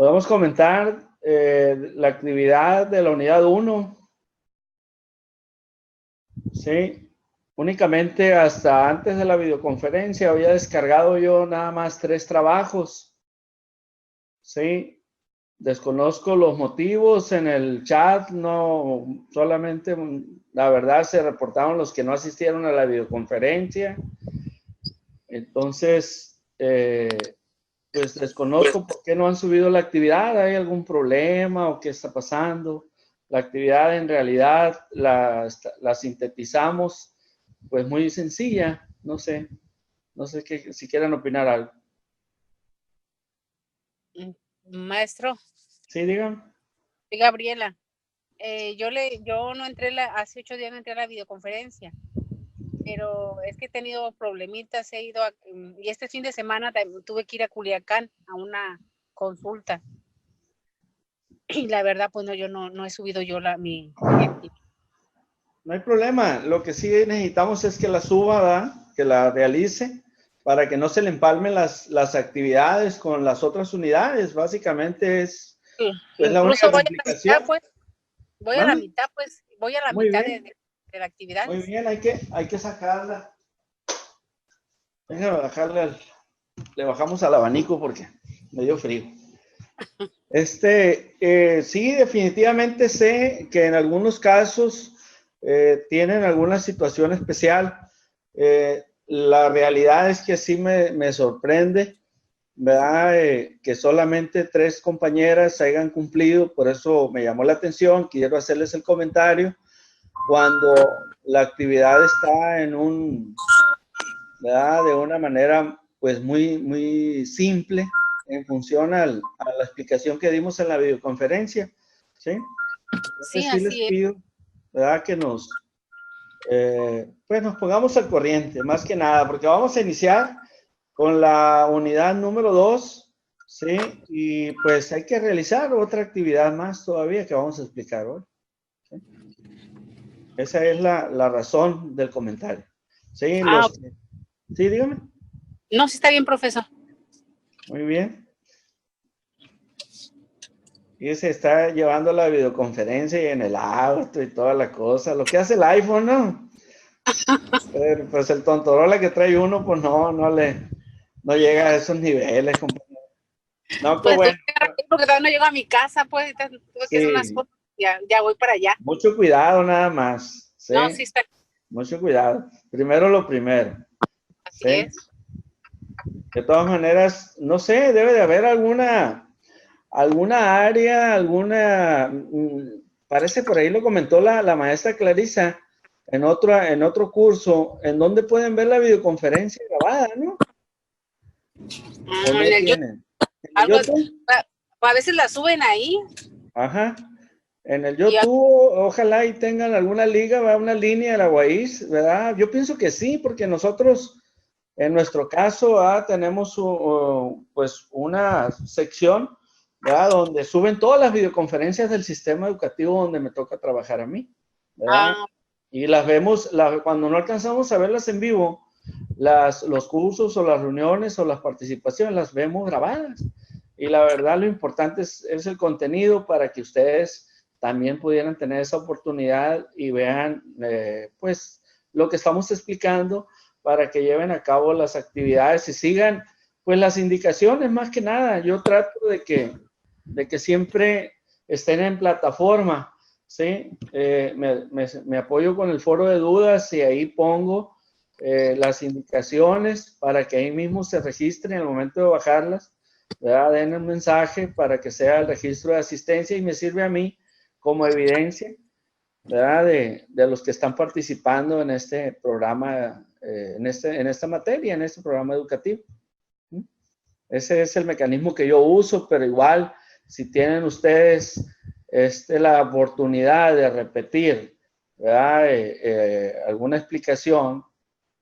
Podemos comentar la actividad de la unidad 1. Sí, únicamente hasta antes de la videoconferencia había descargado yo nada más 3 trabajos. Sí, desconozco los motivos en el chat, no, solamente la verdad se reportaron los que no asistieron a la videoconferencia. Entonces, pues desconozco por qué no han subido la actividad. ¿Hay algún problema o qué está pasando? La actividad en realidad la sintetizamos pues muy sencilla. No sé si quieren opinar algo. Maestro. Sí, digan. Gabriela, yo no entré, hace 8 días no entré a la videoconferencia, pero es que he tenido problemitas, he ido y este fin de semana tuve que ir a Culiacán a una consulta. Y la verdad, pues no, yo no he subido yo mi actividad. No hay problema. Lo que sí necesitamos es que la suba, ¿verdad? Que la realice para que no se le empalmen las actividades con las otras unidades. Básicamente es la única complicación. Voy a la mitad de la actividad. Muy bien, hay que sacarla. Déjame bajarle, le bajamos al abanico porque me dio frío. Sí, definitivamente sé que en algunos casos tienen alguna situación especial. La realidad es que sí me sorprende, ¿verdad? Que solamente 3 compañeras hayan cumplido, por eso me llamó la atención, quiero hacerles el comentario. Cuando la actividad está ¿verdad? De una manera pues muy simple, en función a la explicación que dimos en la videoconferencia, ¿sí? Sí, sí les pido, ¿verdad? Que pues nos pongamos al corriente, más que nada, porque vamos a iniciar con la unidad número 2, ¿sí? Y pues hay que realizar otra actividad más todavía que vamos a explicar hoy, ¿sí? Esa es la razón del comentario, ¿sí? Sí, dígame. No, sí está bien, profesor. Muy bien. Y se está llevando la videoconferencia y en el auto y toda la cosa, lo que hace el iPhone, ¿no? Pero, pues el Tontorola que trae uno, pues no llega a esos niveles, compañero. No, pues bueno. Porque todavía no llego a mi casa, pues, tuve que hacer unas cosas, ya voy para allá. Mucho cuidado nada más, ¿sí? No, sí está. Mucho cuidado. Primero lo primero. Así es. De todas maneras, no sé, debe de haber alguna área, parece por ahí lo comentó la maestra Clarisa en otro curso, en donde pueden ver la videoconferencia grabada, ¿no? ¿O no tienen? ¿En el YouTube? A veces la suben ahí. Ajá. En el YouTube, ojalá y tengan alguna liga, ¿verdad? Una línea de la UAIS, ¿verdad? Yo pienso que sí, porque nosotros, en nuestro caso, tenemos pues una sección, ¿verdad? Donde suben todas las videoconferencias del sistema educativo donde me toca trabajar a mí, ¿verdad? Y las vemos, cuando no alcanzamos a verlas en vivo, los cursos o las reuniones o las participaciones las vemos grabadas. Y la verdad lo importante es el contenido para que ustedes también pudieran tener esa oportunidad y vean pues lo que estamos explicando para que lleven a cabo las actividades y sigan pues las indicaciones más que nada. Yo trato de que siempre estén en plataforma, ¿sí? Me apoyo con el foro de dudas y ahí pongo las indicaciones para que ahí mismo se registren al momento de bajarlas, ¿verdad? Den un mensaje para que sea el registro de asistencia y me sirve a mí como evidencia, ¿verdad? De los que están participando en este programa, en esta materia, en este programa educativo. Ese es el mecanismo que yo uso, pero igual, si tienen ustedes la oportunidad de repetir, ¿verdad? Alguna explicación,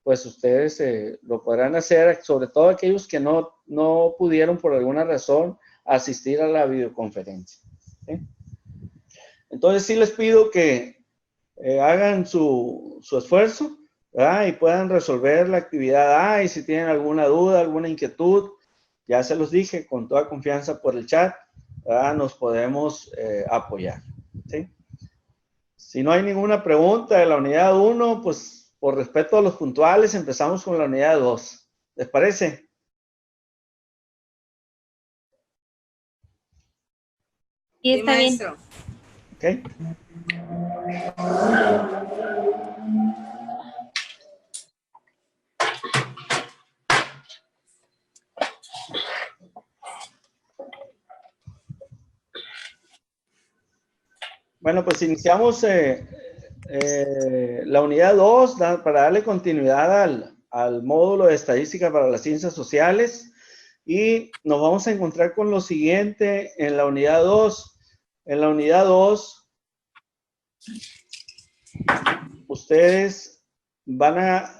pues ustedes lo podrán hacer, sobre todo aquellos que no pudieron por alguna razón asistir a la videoconferencia, ¿sí? Entonces sí les pido que hagan su esfuerzo, ¿verdad? Y puedan resolver la actividad. Y si tienen alguna duda, alguna inquietud, ya se los dije con toda confianza por el chat, ¿verdad?, nos podemos apoyar, ¿sí? Si no hay ninguna pregunta de la unidad 1, pues por respeto a los puntuales, empezamos con la unidad 2. ¿Les parece? Sí, está bien. Ok. Bueno, pues iniciamos la unidad 2 para darle continuidad al módulo de estadística para las ciencias sociales, y nos vamos a encontrar con lo siguiente en la unidad 2. En la unidad 2, ustedes van a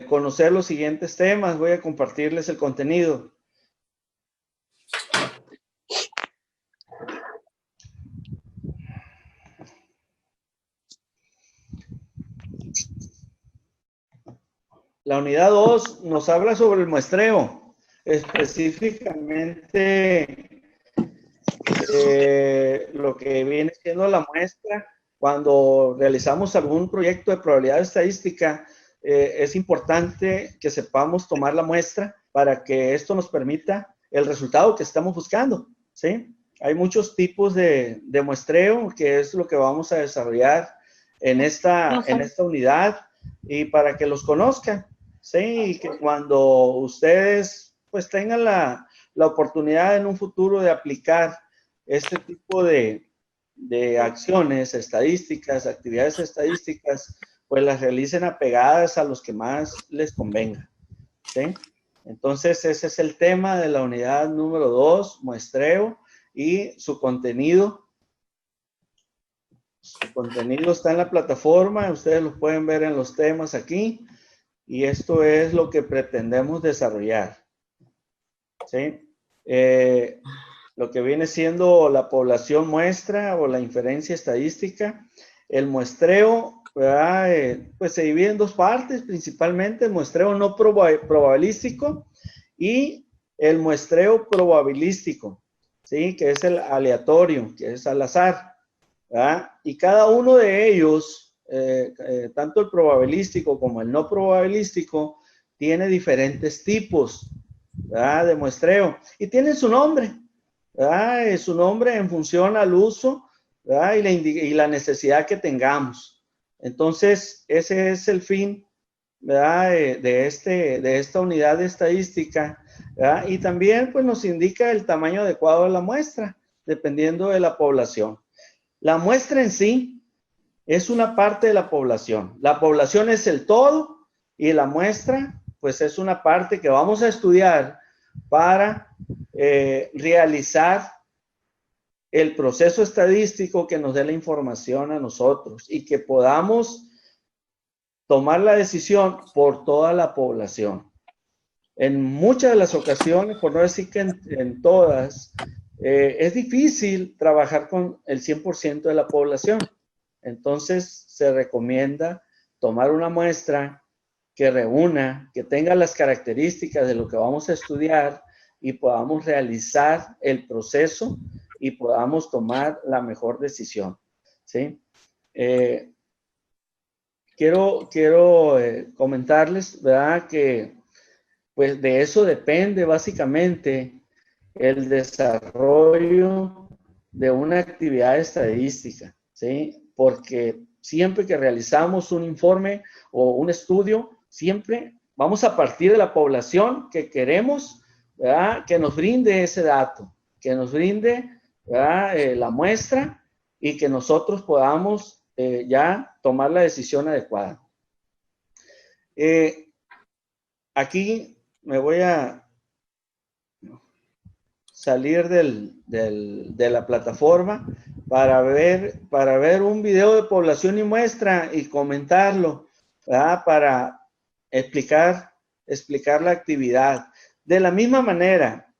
conocer los siguientes temas. Voy a compartirles el contenido. La unidad 2 nos habla sobre el muestreo, específicamente lo que viene siendo la muestra. Cuando realizamos algún proyecto de probabilidad estadística, es importante que sepamos tomar la muestra para que esto nos permita el resultado que estamos buscando, ¿sí? Hay muchos tipos de muestreo, que es lo que vamos a desarrollar en esta unidad, y para que los conozcan, ¿sí? Y que cuando ustedes pues tengan la oportunidad en un futuro de aplicar este tipo de acciones estadísticas, actividades estadísticas, pues las realicen apegadas a los que más les convenga, ¿sí? Entonces, ese es el tema de la unidad número 2, muestreo, y su contenido. Su contenido está en la plataforma, ustedes lo pueden ver en los temas aquí, y esto es lo que pretendemos desarrollar, ¿sí? Lo que viene siendo la población muestra o la inferencia estadística. El muestreo, ¿verdad?, pues se divide en dos partes, principalmente el muestreo no probabilístico y el muestreo probabilístico, ¿sí?, que es el aleatorio, que es al azar, ¿verdad? Y cada uno de ellos, tanto el probabilístico como el no probabilístico, tiene diferentes tipos, ¿verdad?, de muestreo, y tienen su nombre, ¿verdad?, su nombre en función al uso, ¿verdad?, y la necesidad que tengamos. Entonces, ese es el fin, ¿verdad?, de esta unidad de estadística, ¿verdad? Y también pues nos indica el tamaño adecuado de la muestra, dependiendo de la población. La muestra en sí es una parte de la población. La población es el todo, y la muestra pues es una parte que vamos a estudiar para realizar el proceso estadístico que nos dé la información a nosotros y que podamos tomar la decisión por toda la población. En muchas de las ocasiones, por no decir que en todas, es difícil trabajar con el 100% de la población. Entonces, se recomienda tomar una muestra que reúna, que tenga las características de lo que vamos a estudiar, y podamos realizar el proceso y podamos tomar la mejor decisión, ¿sí? Quiero comentarles, ¿verdad?, que pues de eso depende básicamente el desarrollo de una actividad estadística, ¿sí? Porque siempre que realizamos un informe o un estudio, siempre vamos a partir de la población que queremos, ¿verdad?, que nos brinde ese dato, que nos brinde, ¿verdad?, la muestra, y que nosotros podamos ya tomar la decisión adecuada. Aquí me voy a salir de la plataforma para ver un video de población y muestra y comentarlo, ¿verdad?, para explicar la actividad. De la misma manera,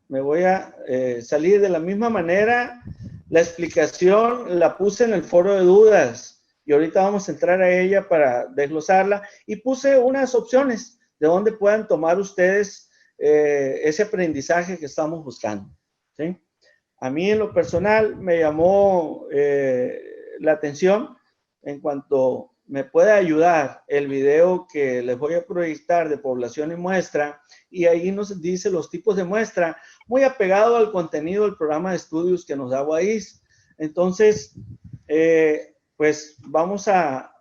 me voy a salir de la misma manera. La explicación la puse en el foro de dudas y ahorita vamos a entrar a ella para desglosarla, y puse unas opciones de donde puedan tomar ustedes ese aprendizaje que estamos buscando, ¿sí? A mí en lo personal me llamó la atención en cuanto me puede ayudar el video que les voy a proyectar de población y muestra, y ahí nos dice los tipos de muestra, muy apegado al contenido del programa de estudios que nos da WAIS. Entonces, pues vamos a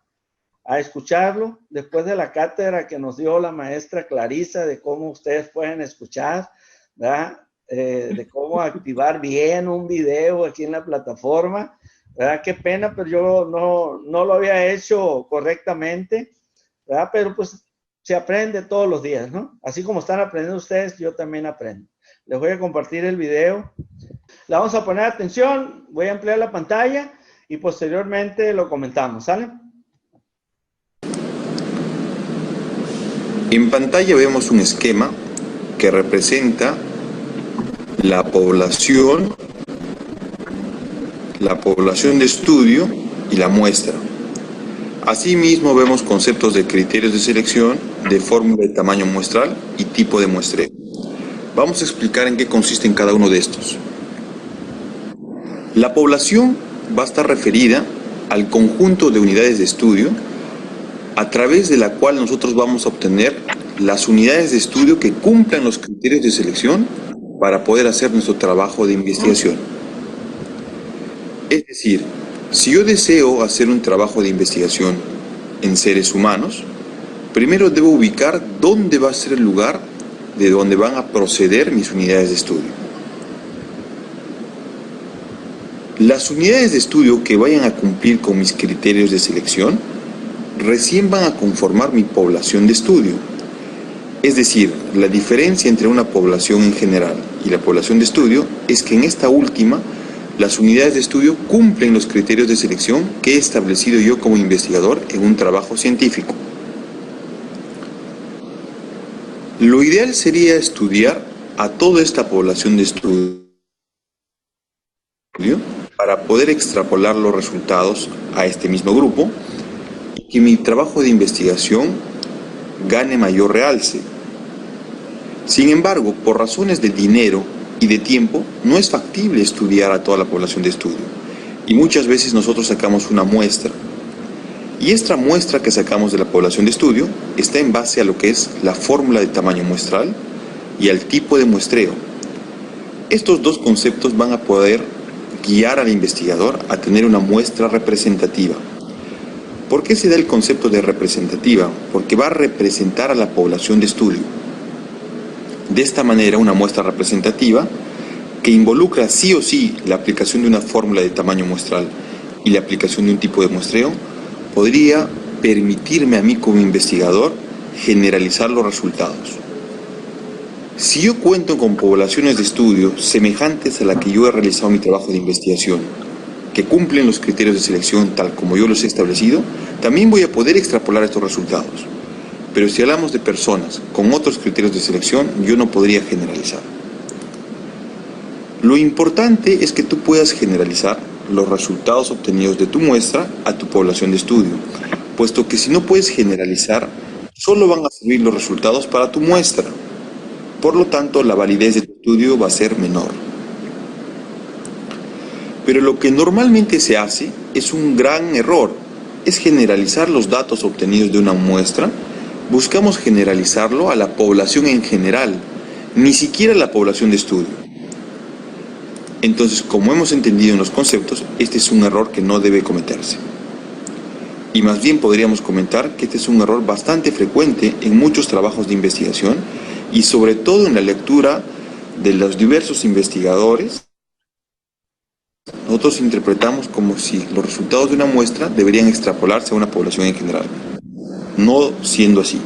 escucharlo después de la cátedra que nos dio la maestra Clarisa de cómo ustedes pueden escuchar, ¿verdad? De cómo activar bien un video aquí en la plataforma, ¿verdad? Qué pena, pero yo no lo había hecho correctamente, ¿verdad? Pero pues se aprende todos los días, ¿no? Así como están aprendiendo ustedes, yo también aprendo. Les voy a compartir el video. Le vamos a poner atención, voy a ampliar la pantalla y posteriormente lo comentamos, ¿sale? En pantalla vemos un esquema que representa la población de estudio y la muestra. Asimismo vemos conceptos de criterios de selección, de fórmula de tamaño muestral y tipo de muestreo. Vamos a explicar en qué consisten cada uno de estos. La población va a estar referida al conjunto de unidades de estudio a través de la cual nosotros vamos a obtener las unidades de estudio que cumplan los criterios de selección para poder hacer nuestro trabajo de investigación. Es decir, si yo deseo hacer un trabajo de investigación en seres humanos, primero debo ubicar dónde va a ser el lugar de donde van a proceder mis unidades de estudio. Las unidades de estudio que vayan a cumplir con mis criterios de selección recién van a conformar mi población de estudio. Es decir, la diferencia entre una población en general y la población de estudio es que en esta última, las unidades de estudio cumplen los criterios de selección que he establecido yo como investigador en un trabajo científico. Lo ideal sería estudiar a toda esta población de estudio para poder extrapolar los resultados a este mismo grupo y que mi trabajo de investigación gane mayor realce. Sin embargo, por razones de dinero y de tiempo, no es factible estudiar a toda la población de estudio. Y muchas veces nosotros sacamos una muestra. Y esta muestra que sacamos de la población de estudio está en base a lo que es la fórmula de tamaño muestral y al tipo de muestreo. Estos dos conceptos van a poder guiar al investigador a tener una muestra representativa. ¿Por qué se da el concepto de representativa? Porque va a representar a la población de estudio. De esta manera, una muestra representativa que involucra sí o sí la aplicación de una fórmula de tamaño muestral y la aplicación de un tipo de muestreo podría permitirme a mí como investigador generalizar los resultados. Si yo cuento con poblaciones de estudio semejantes a la que yo he realizado mi trabajo de investigación, que cumplen los criterios de selección tal como yo los he establecido, también voy a poder extrapolar estos resultados. Pero si hablamos de personas con otros criterios de selección, yo no podría generalizar. Lo importante es que tú puedas generalizar los resultados obtenidos de tu muestra a tu población de estudio, puesto que si no puedes generalizar, solo van a servir los resultados para tu muestra. Por lo tanto, la validez de tu estudio va a ser menor. Pero lo que normalmente se hace es un gran error, es generalizar los datos obtenidos de una muestra. Buscamos generalizarlo a la población en general, ni siquiera a la población de estudio. Entonces, como hemos entendido en los conceptos, este es un error que no debe cometerse. Y más bien podríamos comentar que este es un error bastante frecuente en muchos trabajos de investigación y sobre todo en la lectura de los diversos investigadores. Nosotros interpretamos como si los resultados de una muestra deberían extrapolarse a una población en general, no siendo así.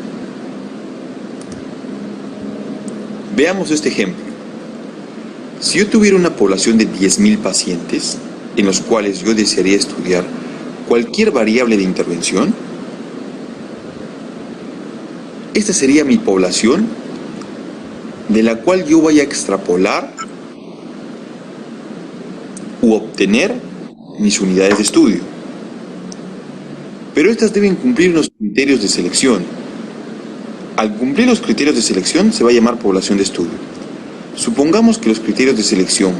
Veamos este ejemplo. Si yo tuviera una población de 10.000 pacientes, en los cuales yo desearía estudiar cualquier variable de intervención, esta sería mi población, de la cual yo voy a extrapolar u obtener mis unidades de estudio. Pero estas deben cumplir unos criterios de selección. Al cumplir los criterios de selección se va a llamar población de estudio. Supongamos que los criterios de selección,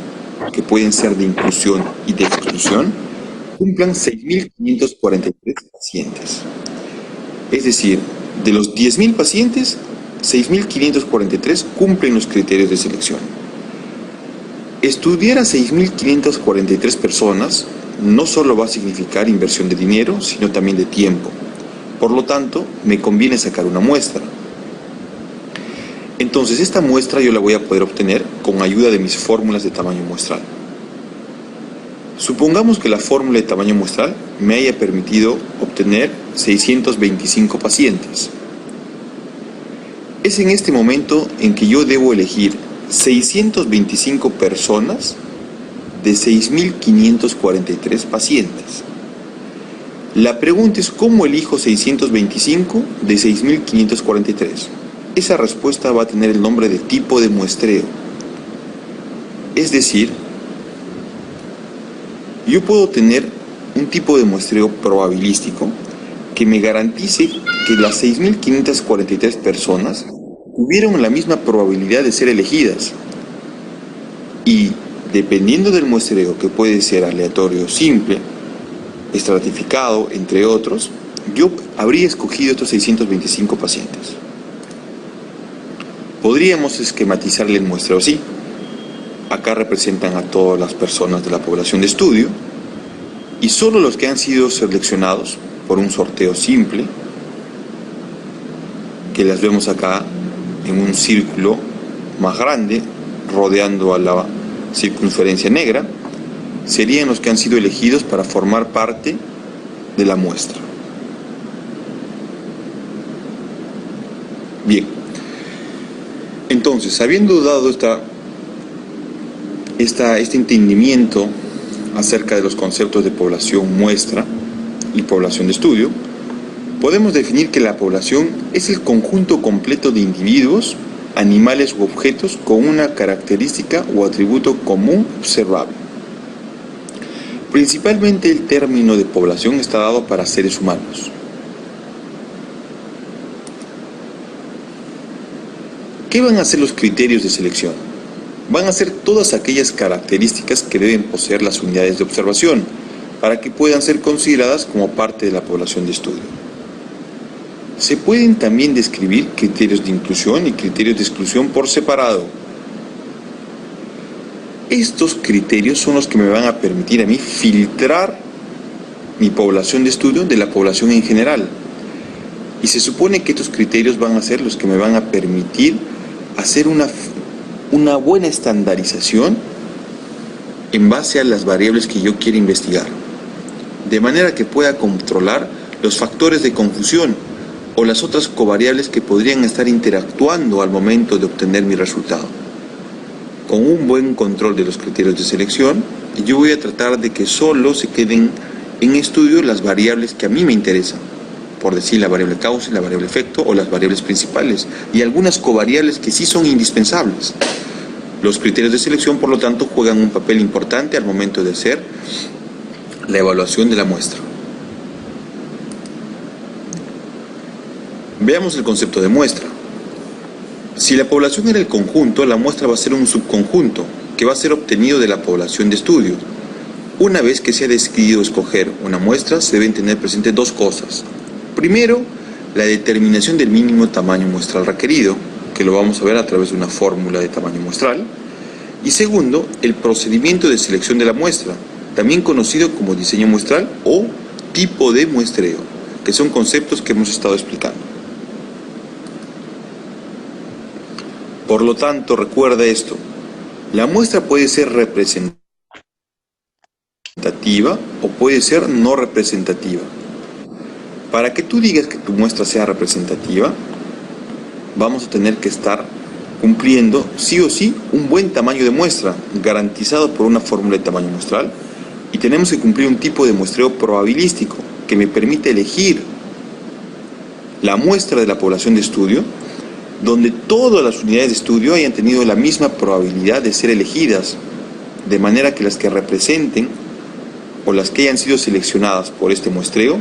que pueden ser de inclusión y de exclusión, cumplan 6.543 pacientes. Es decir, de los 10.000 pacientes, 6.543 cumplen los criterios de selección. Estudiar a 6.543 personas no solo va a significar inversión de dinero, sino también de tiempo. Por lo tanto, me conviene sacar una muestra. Entonces, esta muestra yo la voy a poder obtener con ayuda de mis fórmulas de tamaño muestral. Supongamos que la fórmula de tamaño muestral me haya permitido obtener 625 pacientes. Es en este momento en que yo debo elegir 625 personas de 6.543 pacientes. La pregunta es ¿cómo elijo 625 de 6.543? Esa respuesta va a tener el nombre de tipo de muestreo. Es decir, yo puedo tener un tipo de muestreo probabilístico que me garantice que las 6.543 personas tuvieron la misma probabilidad de ser elegidas. Y dependiendo del muestreo, que puede ser aleatorio o simple, estratificado, entre otros, yo habría escogido estos 625 pacientes. Podríamos esquematizarle el muestreo así. Acá representan a todas las personas de la población de estudio y solo los que han sido seleccionados por un sorteo simple, que las vemos acá en un círculo más grande, rodeando a la circunferencia negra, serían los que han sido elegidos para formar parte de la muestra. Bien, entonces, habiendo dado este entendimiento acerca de los conceptos de población muestra y población de estudio, podemos definir que la población es el conjunto completo de individuos, animales u objetos con una característica o atributo común observable. Principalmente el término de población está dado para seres humanos. ¿Qué van a ser los criterios de selección? Van a ser todas aquellas características que deben poseer las unidades de observación para que puedan ser consideradas como parte de la población de estudio. Se pueden también describir criterios de inclusión y criterios de exclusión por separado. Estos criterios son los que me van a permitir a mí filtrar mi población de estudio de la población en general. Y se supone que estos criterios van a ser los que me van a permitir hacer una buena estandarización en base a las variables que yo quiero investigar, de manera que pueda controlar los factores de confusión o las otras covariables que podrían estar interactuando al momento de obtener mi resultado. Con un buen control de los criterios de selección, yo voy a tratar de que solo se queden en estudio las variables que a mí me interesan, por decir la variable causa, la variable efecto o las variables principales, y algunas covariables que sí son indispensables. Los criterios de selección, por lo tanto, juegan un papel importante al momento de hacer la evaluación de la muestra. Veamos el concepto de muestra. Si la población era el conjunto, la muestra va a ser un subconjunto que va a ser obtenido de la población de estudio. Una vez que se ha decidido escoger una muestra, se deben tener presentes dos cosas. Primero, la determinación del mínimo tamaño muestral requerido, que lo vamos a ver a través de una fórmula de tamaño muestral. Y segundo, el procedimiento de selección de la muestra, también conocido como diseño muestral o tipo de muestreo, que son conceptos que hemos estado explicando. Por lo tanto, recuerda esto, la muestra puede ser representativa o puede ser no representativa. Para que tú digas que tu muestra sea representativa, vamos a tener que estar cumpliendo sí o sí un buen tamaño de muestra, garantizado por una fórmula de tamaño muestral, y tenemos que cumplir un tipo de muestreo probabilístico que me permite elegir la muestra de la población de estudio donde todas las unidades de estudio hayan tenido la misma probabilidad de ser elegidas, de manera que las que representen o las que hayan sido seleccionadas por este muestreo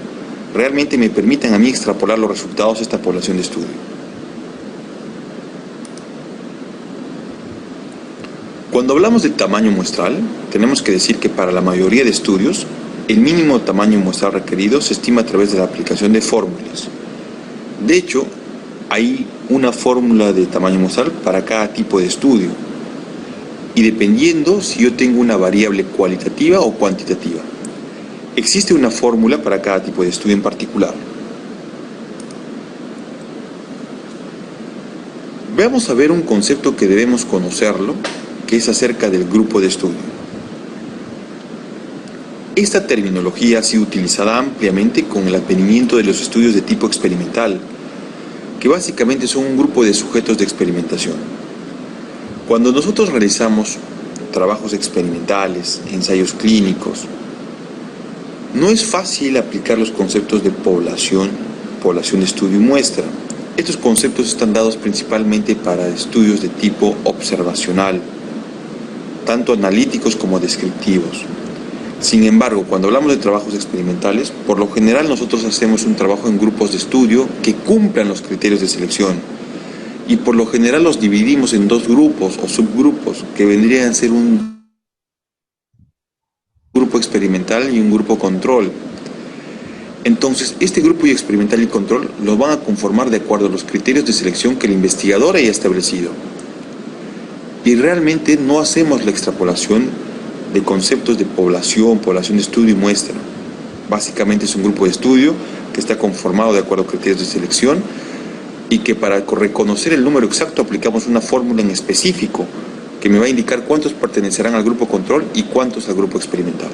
realmente me permitan a mí extrapolar los resultados de esta población de estudio. Cuando hablamos de tamaño muestral, tenemos que decir que para la mayoría de estudios, el mínimo tamaño muestral requerido se estima a través de la aplicación de fórmulas. De hecho, hay una fórmula de tamaño muestral para cada tipo de estudio, y dependiendo si yo tengo una variable cualitativa o cuantitativa. Existe una fórmula para cada tipo de estudio en particular. Veamos a ver un concepto que debemos conocerlo, que es acerca del grupo de estudio. Esta terminología ha sido utilizada ampliamente con el advenimiento de los estudios de tipo experimental, que básicamente son un grupo de sujetos de experimentación. Cuando nosotros realizamos trabajos experimentales, ensayos clínicos, no es fácil aplicar los conceptos de población de estudio y muestra. Estos conceptos están dados principalmente para estudios de tipo observacional, tanto analíticos como descriptivos. Sin embargo, cuando hablamos de trabajos experimentales, por lo general nosotros hacemos un trabajo en grupos de estudio que cumplan los criterios de selección, y por lo general los dividimos en dos grupos o subgrupos, que vendrían a ser un grupo experimental y un grupo control. Entonces, este grupo experimental y control los van a conformar de acuerdo a los criterios de selección que el investigador haya establecido. Y realmente no hacemos la extrapolación de conceptos de población de estudio y muestra. Básicamente es un grupo de estudio que está conformado de acuerdo a criterios de selección y que para reconocer el número exacto aplicamos una fórmula en específico que me va a indicar cuántos pertenecerán al grupo control y cuántos al grupo experimental.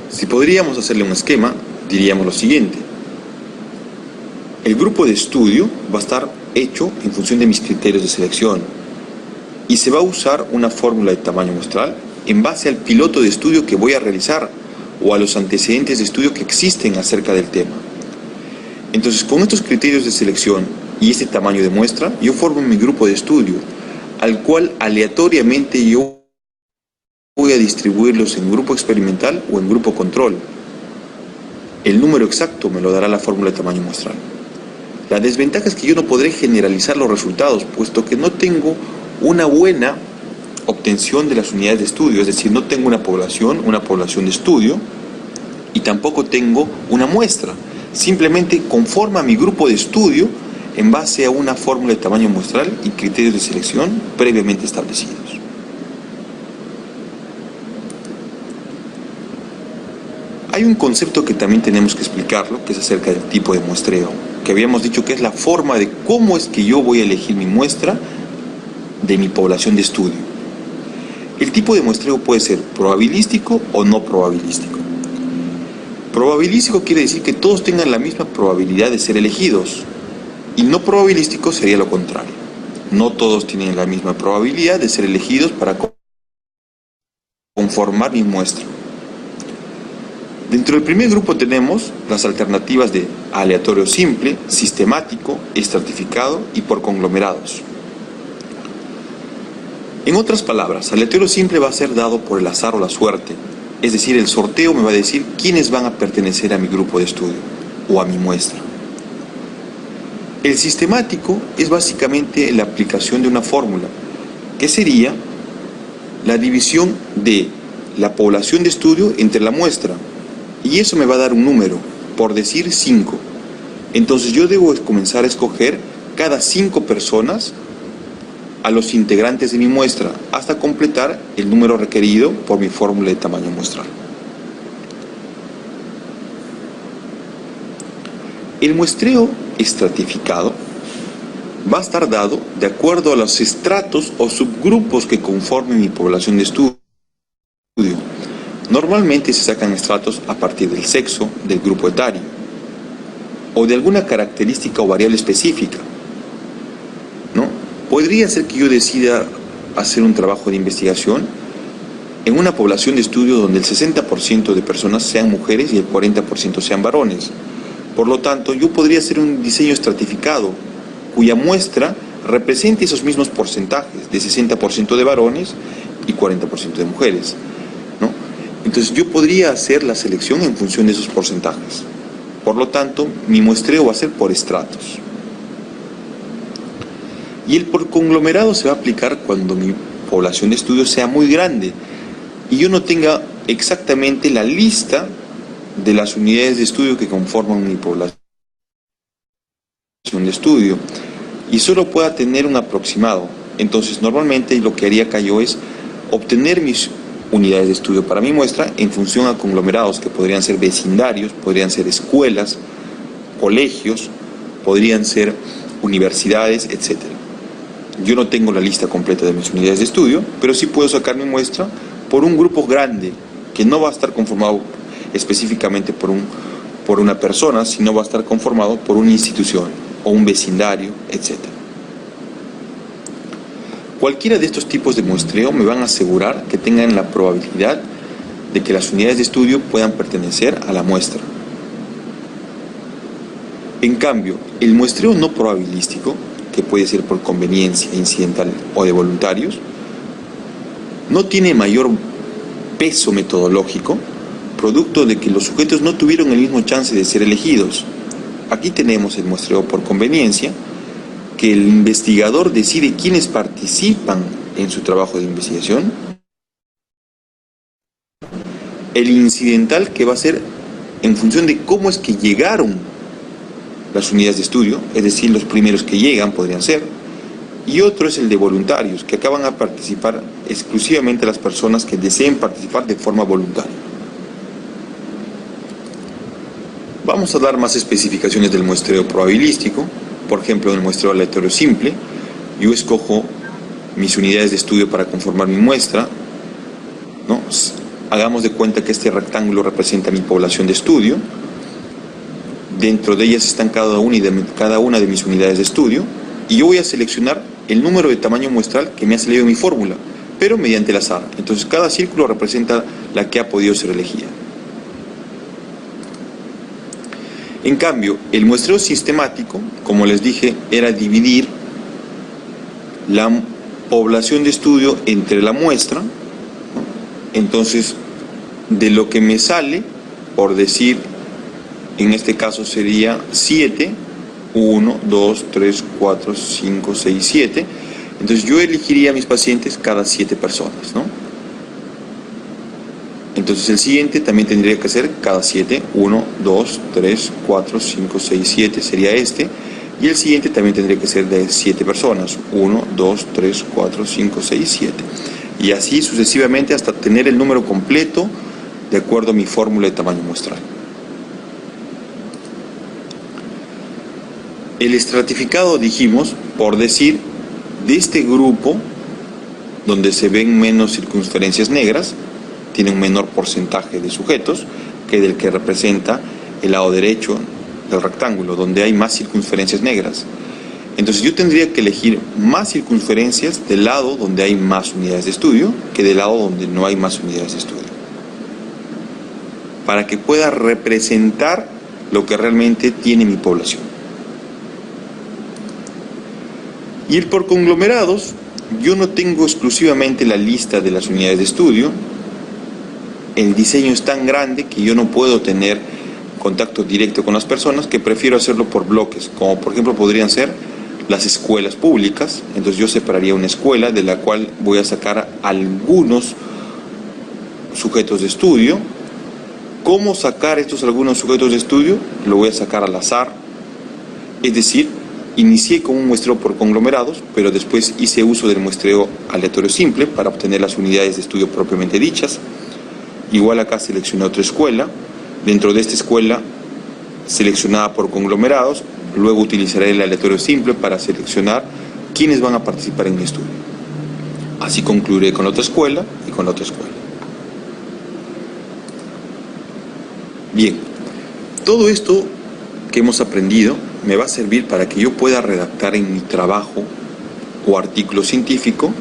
Si podríamos hacerle un esquema, diríamos lo siguiente. El grupo de estudio va a estar hecho en función de mis criterios de selección y se va a usar una fórmula de tamaño muestral en base al piloto de estudio que voy a realizar o a los antecedentes de estudio que existen acerca del tema. Entonces, con estos criterios de selección y este tamaño de muestra, yo formo mi grupo de estudio, al cual aleatoriamente yo voy a distribuirlos en grupo experimental o en grupo control. El número exacto me lo dará la fórmula de tamaño muestral. La desventaja es que yo no podré generalizar los resultados, puesto que no tengo una buena obtención de las unidades de estudio, es decir, no tengo una población de estudio, y tampoco tengo una muestra. Simplemente conforma mi grupo de estudio en base a una fórmula de tamaño muestral y criterios de selección previamente establecidos. Hay un concepto que también tenemos que explicarlo, que es acerca del tipo de muestreo, que habíamos dicho que es la forma de cómo es que yo voy a elegir mi muestra de mi población de estudio. El tipo de muestreo puede ser probabilístico o no probabilístico. Probabilístico quiere decir que todos tengan la misma probabilidad de ser elegidos, y no probabilístico sería lo contrario. No todos tienen la misma probabilidad de ser elegidos para conformar mi muestra. Dentro del primer grupo tenemos las alternativas de aleatorio simple, sistemático, estratificado y por conglomerados. En otras palabras, aleatorio simple va a ser dado por el azar o la suerte, es decir, el sorteo me va a decir quiénes van a pertenecer a mi grupo de estudio o a mi muestra. El sistemático es básicamente la aplicación de una fórmula, que sería la división de la población de estudio entre la muestra, y eso me va a dar un número, por decir 5. Entonces yo debo comenzar a escoger cada 5 personas a los integrantes de mi muestra hasta completar el número requerido por mi fórmula de tamaño muestral. El muestreo estratificado va a estar dado de acuerdo a los estratos o subgrupos que conformen mi población de estudio. Normalmente se sacan estratos a partir del sexo, del grupo etario, o de alguna característica o variable específica, ¿no? Podría ser que yo decida hacer un trabajo de investigación en una población de estudio donde el 60% de personas sean mujeres y el 40% sean varones. Por lo tanto, yo podría hacer un diseño estratificado cuya muestra represente esos mismos porcentajes de 60% de varones y 40% de mujeres, ¿no? Entonces yo podría hacer la selección en función de esos porcentajes. Por lo tanto, mi muestreo va a ser por estratos. Y el por conglomerado se va a aplicar cuando mi población de estudio sea muy grande y yo no tenga exactamente la lista de las unidades de estudio que conforman mi población de estudio y solo pueda tener un aproximado. Entonces normalmente lo que haría acá yo es obtener mis unidades de estudio para mi muestra en función a conglomerados que podrían ser vecindarios, podrían ser escuelas, colegios, podrían ser universidades, etc. Yo no tengo la lista completa de mis unidades de estudio, pero sí puedo sacar mi muestra por un grupo grande que no va a estar conformado específicamente por una persona, sino va a estar conformado por una institución o un vecindario, etc. Cualquiera de estos tipos de muestreo me van a asegurar que tengan la probabilidad de que las unidades de estudio puedan pertenecer a la muestra. En cambio, el muestreo no probabilístico, que puede ser por conveniencia, incidental o de voluntarios, no tiene mayor peso metodológico, producto de que los sujetos no tuvieron el mismo chance de ser elegidos. Aquí tenemos el muestreo por conveniencia, que el investigador decide quiénes participan en su trabajo de investigación. El incidental, que va a ser en función de cómo es que llegaron las unidades de estudio, es decir, los primeros que llegan podrían ser. Y otro es el de voluntarios, que acá van a participar exclusivamente las personas que deseen participar de forma voluntaria. Vamos a dar más especificaciones del muestreo probabilístico. Por ejemplo, en el muestreo aleatorio simple, yo escojo mis unidades de estudio para conformar mi muestra, ¿no? Hagamos de cuenta que este rectángulo representa mi población de estudio. Dentro de ellas están cada una de mis unidades de estudio, y yo voy a seleccionar el número de tamaño muestral que me ha salido en mi fórmula, pero mediante el azar. Entonces cada círculo representa la que ha podido ser elegida. En cambio, el muestreo sistemático, como les dije, era dividir la población de estudio entre la muestra, ¿no? Entonces, de lo que me sale, por decir, en este caso sería 7, 1, 2, 3, 4, 5, 6, 7. Entonces yo elegiría a mis pacientes cada 7 personas, ¿no? Entonces el siguiente también tendría que ser cada 7, 1, 2, 3, 4, 5, 6, 7, sería este. Y el siguiente también tendría que ser de 7 personas, 1, 2, 3, 4, 5, 6, 7. Y así sucesivamente hasta tener el número completo de acuerdo a mi fórmula de tamaño muestral. El estratificado, dijimos, por decir, de este grupo, donde se ven menos circunferencias negras, tiene un menor porcentaje de sujetos que del que representa el lado derecho del rectángulo, donde hay más circunferencias negras. Entonces yo tendría que elegir más circunferencias del lado donde hay más unidades de estudio que del lado donde no hay más unidades de estudio, para que pueda representar lo que realmente tiene mi población. Y el por conglomerados, yo no tengo exclusivamente la lista de las unidades de estudio. El diseño es tan grande que yo no puedo tener contacto directo con las personas, que prefiero hacerlo por bloques, como por ejemplo podrían ser las escuelas públicas. Entonces yo separaría una escuela de la cual voy a sacar algunos sujetos de estudio. ¿Cómo sacar estos algunos sujetos de estudio? Lo voy a sacar al azar, es decir, inicié con un muestreo por conglomerados, pero después hice uso del muestreo aleatorio simple para obtener las unidades de estudio propiamente dichas. Igual acá seleccioné otra escuela. Dentro de esta escuela, seleccionada por conglomerados, luego utilizaré el aleatorio simple para seleccionar quiénes van a participar en mi estudio. Así concluiré con la otra escuela y con la otra escuela. Bien, todo esto que hemos aprendido me va a servir para que yo pueda redactar en mi trabajo o artículo científico,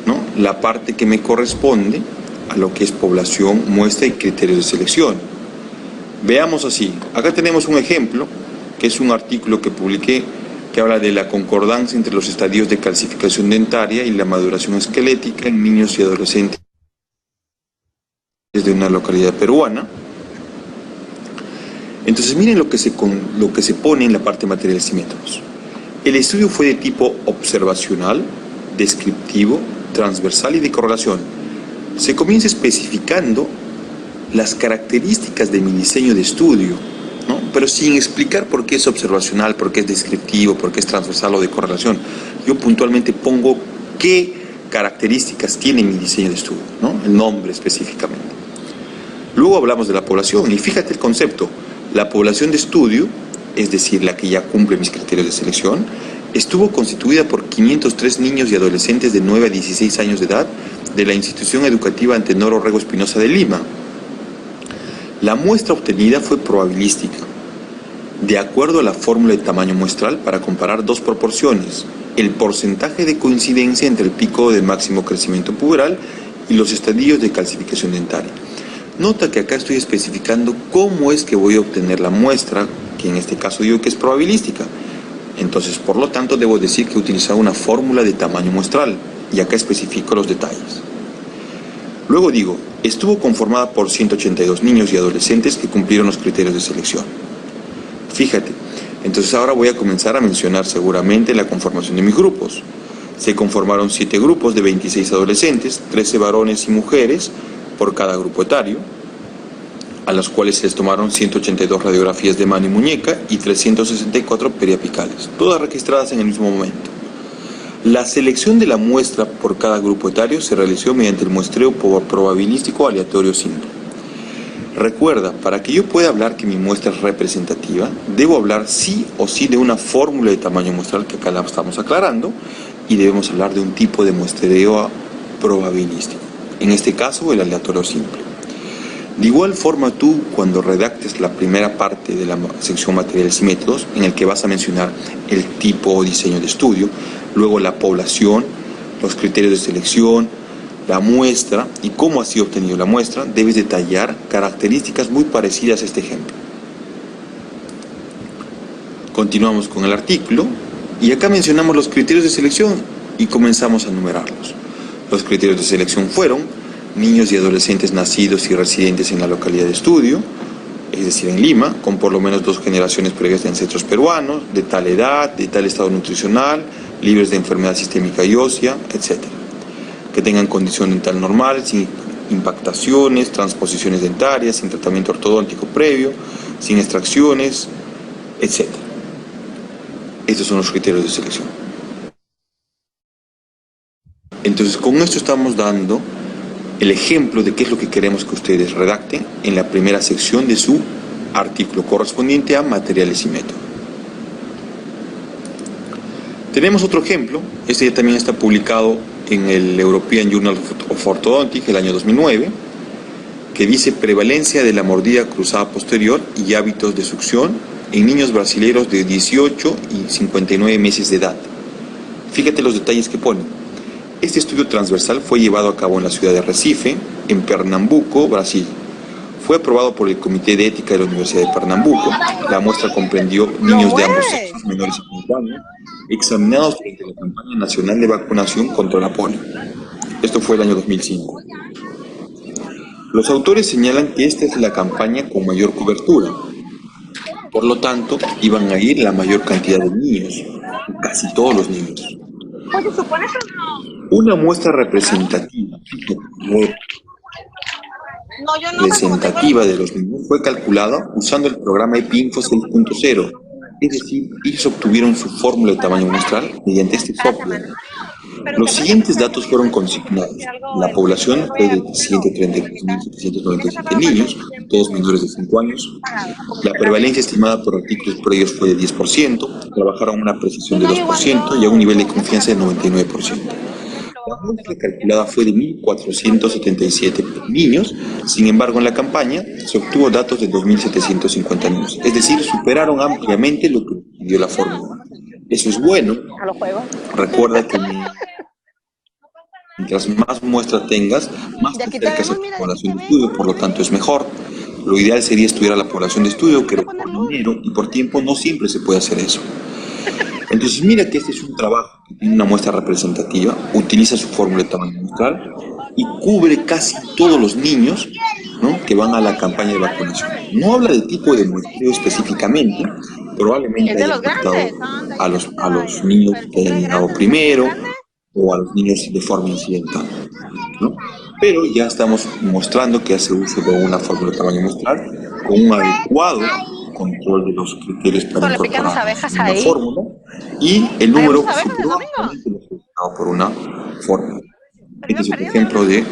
¿no?, la parte que me corresponde a lo que es población, muestra y criterios de selección. Veamos así. Acá tenemos un ejemplo, que es un artículo que publiqué, que habla de la concordancia entre los estadios de calcificación dentaria y la maduración esquelética en niños y adolescentes de una localidad peruana. Entonces miren lo que se pone en la parte de materiales y métodos. El estudio fue de tipo observacional, descriptivo, transversal y de correlación. Se comienza especificando las características de mi diseño de estudio, ¿no? Pero sin explicar por qué es observacional, por qué es descriptivo, por qué es transversal o de correlación. Yo puntualmente pongo qué características tiene mi diseño de estudio, ¿no? El nombre específicamente. Luego hablamos de la población y fíjate el concepto. La población de estudio, es decir, la que ya cumple mis criterios de selección, estuvo constituida por 503 niños y adolescentes de 9 a 16 años de edad de la institución educativa Antenor Orrego Espinosa de Lima. La muestra obtenida fue probabilística, de acuerdo a la fórmula de tamaño muestral para comparar dos proporciones: el porcentaje de coincidencia entre el pico de máximo crecimiento puberal y los estadios de calcificación dentaria. Nota que acá estoy especificando cómo es que voy a obtener la muestra, que en este caso digo que es probabilística. Entonces, por lo tanto, debo decir que he utilizado una fórmula de tamaño muestral, y acá especifico los detalles. Luego digo, estuvo conformada por 182 niños y adolescentes que cumplieron los criterios de selección. Fíjate, entonces ahora voy a comenzar a mencionar seguramente la conformación de mis grupos. Se conformaron 7 grupos de 26 adolescentes, 13 varones y mujeres por cada grupo etario, a los cuales se les tomaron 182 radiografías de mano y muñeca y 364 periapicales, todas registradas en el mismo momento. La selección de la muestra por cada grupo etario se realizó mediante el muestreo probabilístico aleatorio simple. Recuerda, para que yo pueda hablar que mi muestra es representativa, debo hablar sí o sí de una fórmula de tamaño muestral que acá la estamos aclarando, y debemos hablar de un tipo de muestreo probabilístico, en este caso el aleatorio simple. De igual forma, tú cuando redactes la primera parte de la sección materiales y métodos, en el que vas a mencionar el tipo o diseño de estudio, luego la población, los criterios de selección, la muestra y cómo ha sido obtenido la muestra, debes detallar características muy parecidas a este ejemplo. Continuamos con el artículo y acá mencionamos los criterios de selección y comenzamos a enumerarlos. Los criterios de selección fueron niños y adolescentes nacidos y residentes en la localidad de estudio, es decir, en Lima, con por lo menos 2 generaciones previas de ancestros peruanos, de tal edad, de tal estado nutricional, libres de enfermedad sistémica y ósea, etc. Que tengan condición dental normal, sin impactaciones, transposiciones dentarias, sin tratamiento ortodóntico previo, sin extracciones, etc. Estos son los criterios de selección. Entonces, con esto estamos dando el ejemplo de qué es lo que queremos que ustedes redacten en la primera sección de su artículo correspondiente a materiales y métodos. Tenemos otro ejemplo, este ya también está publicado en el European Journal of Orthodontics el año 2009, que dice prevalencia de la mordida cruzada posterior y hábitos de succión en niños brasileños de 18 y 59 meses de edad. Fíjate los detalles que pone. Este estudio transversal fue llevado a cabo en la ciudad de Recife, en Pernambuco, Brasil. Fue aprobado por el Comité de Ética de la Universidad de Pernambuco. La muestra comprendió niños de ambos sexos, menores y 15 años, examinados durante la campaña nacional de vacunación contra la polio. Esto fue el año 2005. Los autores señalan que esta es la campaña con mayor cobertura. Por lo tanto, iban a ir la mayor cantidad de niños, casi todos los niños. Una muestra representativa de los niños fue calculada usando el programa EPIINFO 6.0, es decir, ellos obtuvieron su fórmula de tamaño muestral mediante este software. Los siguientes datos fueron consignados. La población fue de 133.797 niños, todos menores de 5 años. La prevalencia estimada por artículos previos fue de 10%, trabajaron a una precisión de 2% y a un nivel de confianza de 99%. La muestra calculada fue de 1.477 niños, sin embargo en la campaña se obtuvo datos de 2.750 niños, es decir, superaron ampliamente lo que dio la fórmula. Eso es bueno. Recuerda que mientras más muestra tengas, más te acercas a tu población de estudio, por lo tanto es mejor. Lo ideal sería estudiar a la población de estudio, pero por dinero y por tiempo no siempre se puede hacer eso. Entonces mira que este es un trabajo que tiene una muestra representativa, utiliza su fórmula de tamaño muestral y cubre casi todos los niños, ¿no?, que van a la campaña de vacunación. No habla de tipo de muestreo específicamente, probablemente Es de haya los afectado grandes, anda, a los niños que hayan llegado primero o a los niños de forma incidental, ¿no? Pero ya estamos mostrando que hace uso de una fórmula de tamaño muestral con un adecuado control de los criterios para ¿Le pican las incorporar abejas una ahí? fórmula y el ¿Hay número muchas abejas el domingo? probablemente lo solicitado por una fórmula. Este es otro Perdido, ejemplo de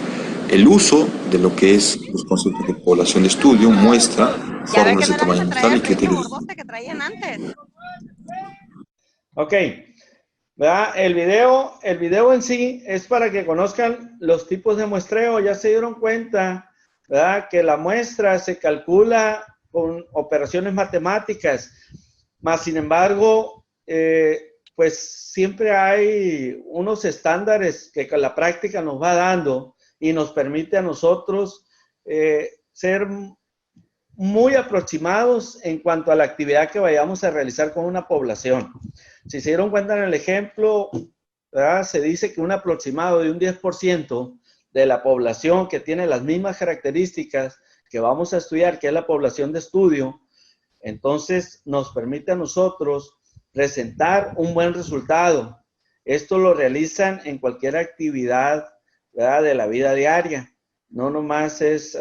el uso de lo que es los conceptos de población de estudio, muestra, Ya ve que fórmulas no de era tamaño ese muestral traer y el pequeño criterios. gordote que traían antes. Ok, ¿verdad? El video en sí es para que conozcan los tipos de muestreo. Ya se dieron cuenta, ¿verdad?, que la muestra se calcula con operaciones matemáticas, más sin embargo, pues siempre hay unos estándares que la práctica nos va dando y nos permite a nosotros ser muy aproximados en cuanto a la actividad que vayamos a realizar con una población. Si se dieron cuenta en el ejemplo, ¿verdad?, se dice que un aproximado de un 10% de la población que tiene las mismas características que vamos a estudiar, que es la población de estudio, entonces nos permite a nosotros presentar un buen resultado. Esto lo realizan en cualquier actividad, ¿verdad?, de la vida diaria. No nomás es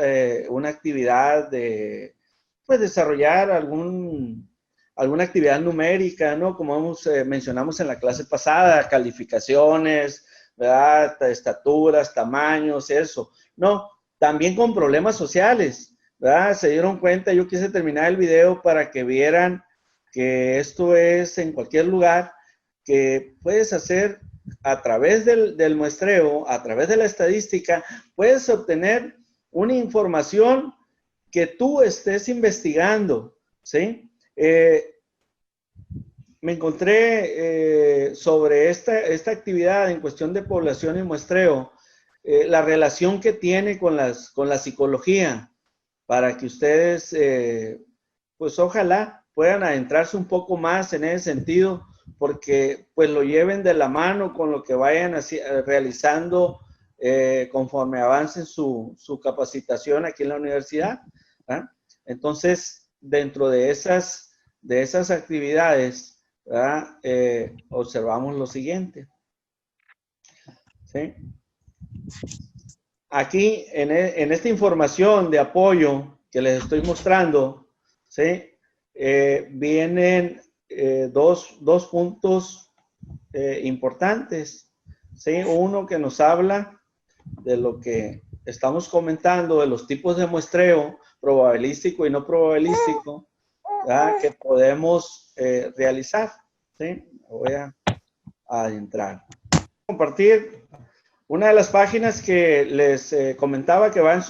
una actividad de, pues, desarrollar alguna actividad numérica, ¿no? Como mencionamos en la clase pasada, calificaciones, ¿verdad?, estaturas, tamaños, eso. No, también con problemas sociales, ¿verdad? Se dieron cuenta, yo quise terminar el video para que vieran que esto es en cualquier lugar, que puedes hacer a través del muestreo, a través de la estadística, puedes obtener una información que tú estés investigando, ¿sí? Me encontré sobre esta actividad en cuestión de población y muestreo, la relación que tiene con la psicología, para que ustedes, pues ojalá puedan adentrarse un poco más en ese sentido, porque pues lo lleven de la mano con lo que vayan realizando conforme avancen su capacitación aquí en la universidad, ¿eh? Entonces, dentro de esas actividades, observamos lo siguiente, ¿sí? Aquí, en esta información de apoyo que les estoy mostrando, ¿sí?, vienen dos puntos importantes, ¿sí? Uno que nos habla de lo que estamos comentando, de los tipos de muestreo, probabilístico y no probabilístico, ¿verdad?, que podemos realizar, ¿sí? Voy a adentrar. Compartir una de las páginas que les comentaba que va en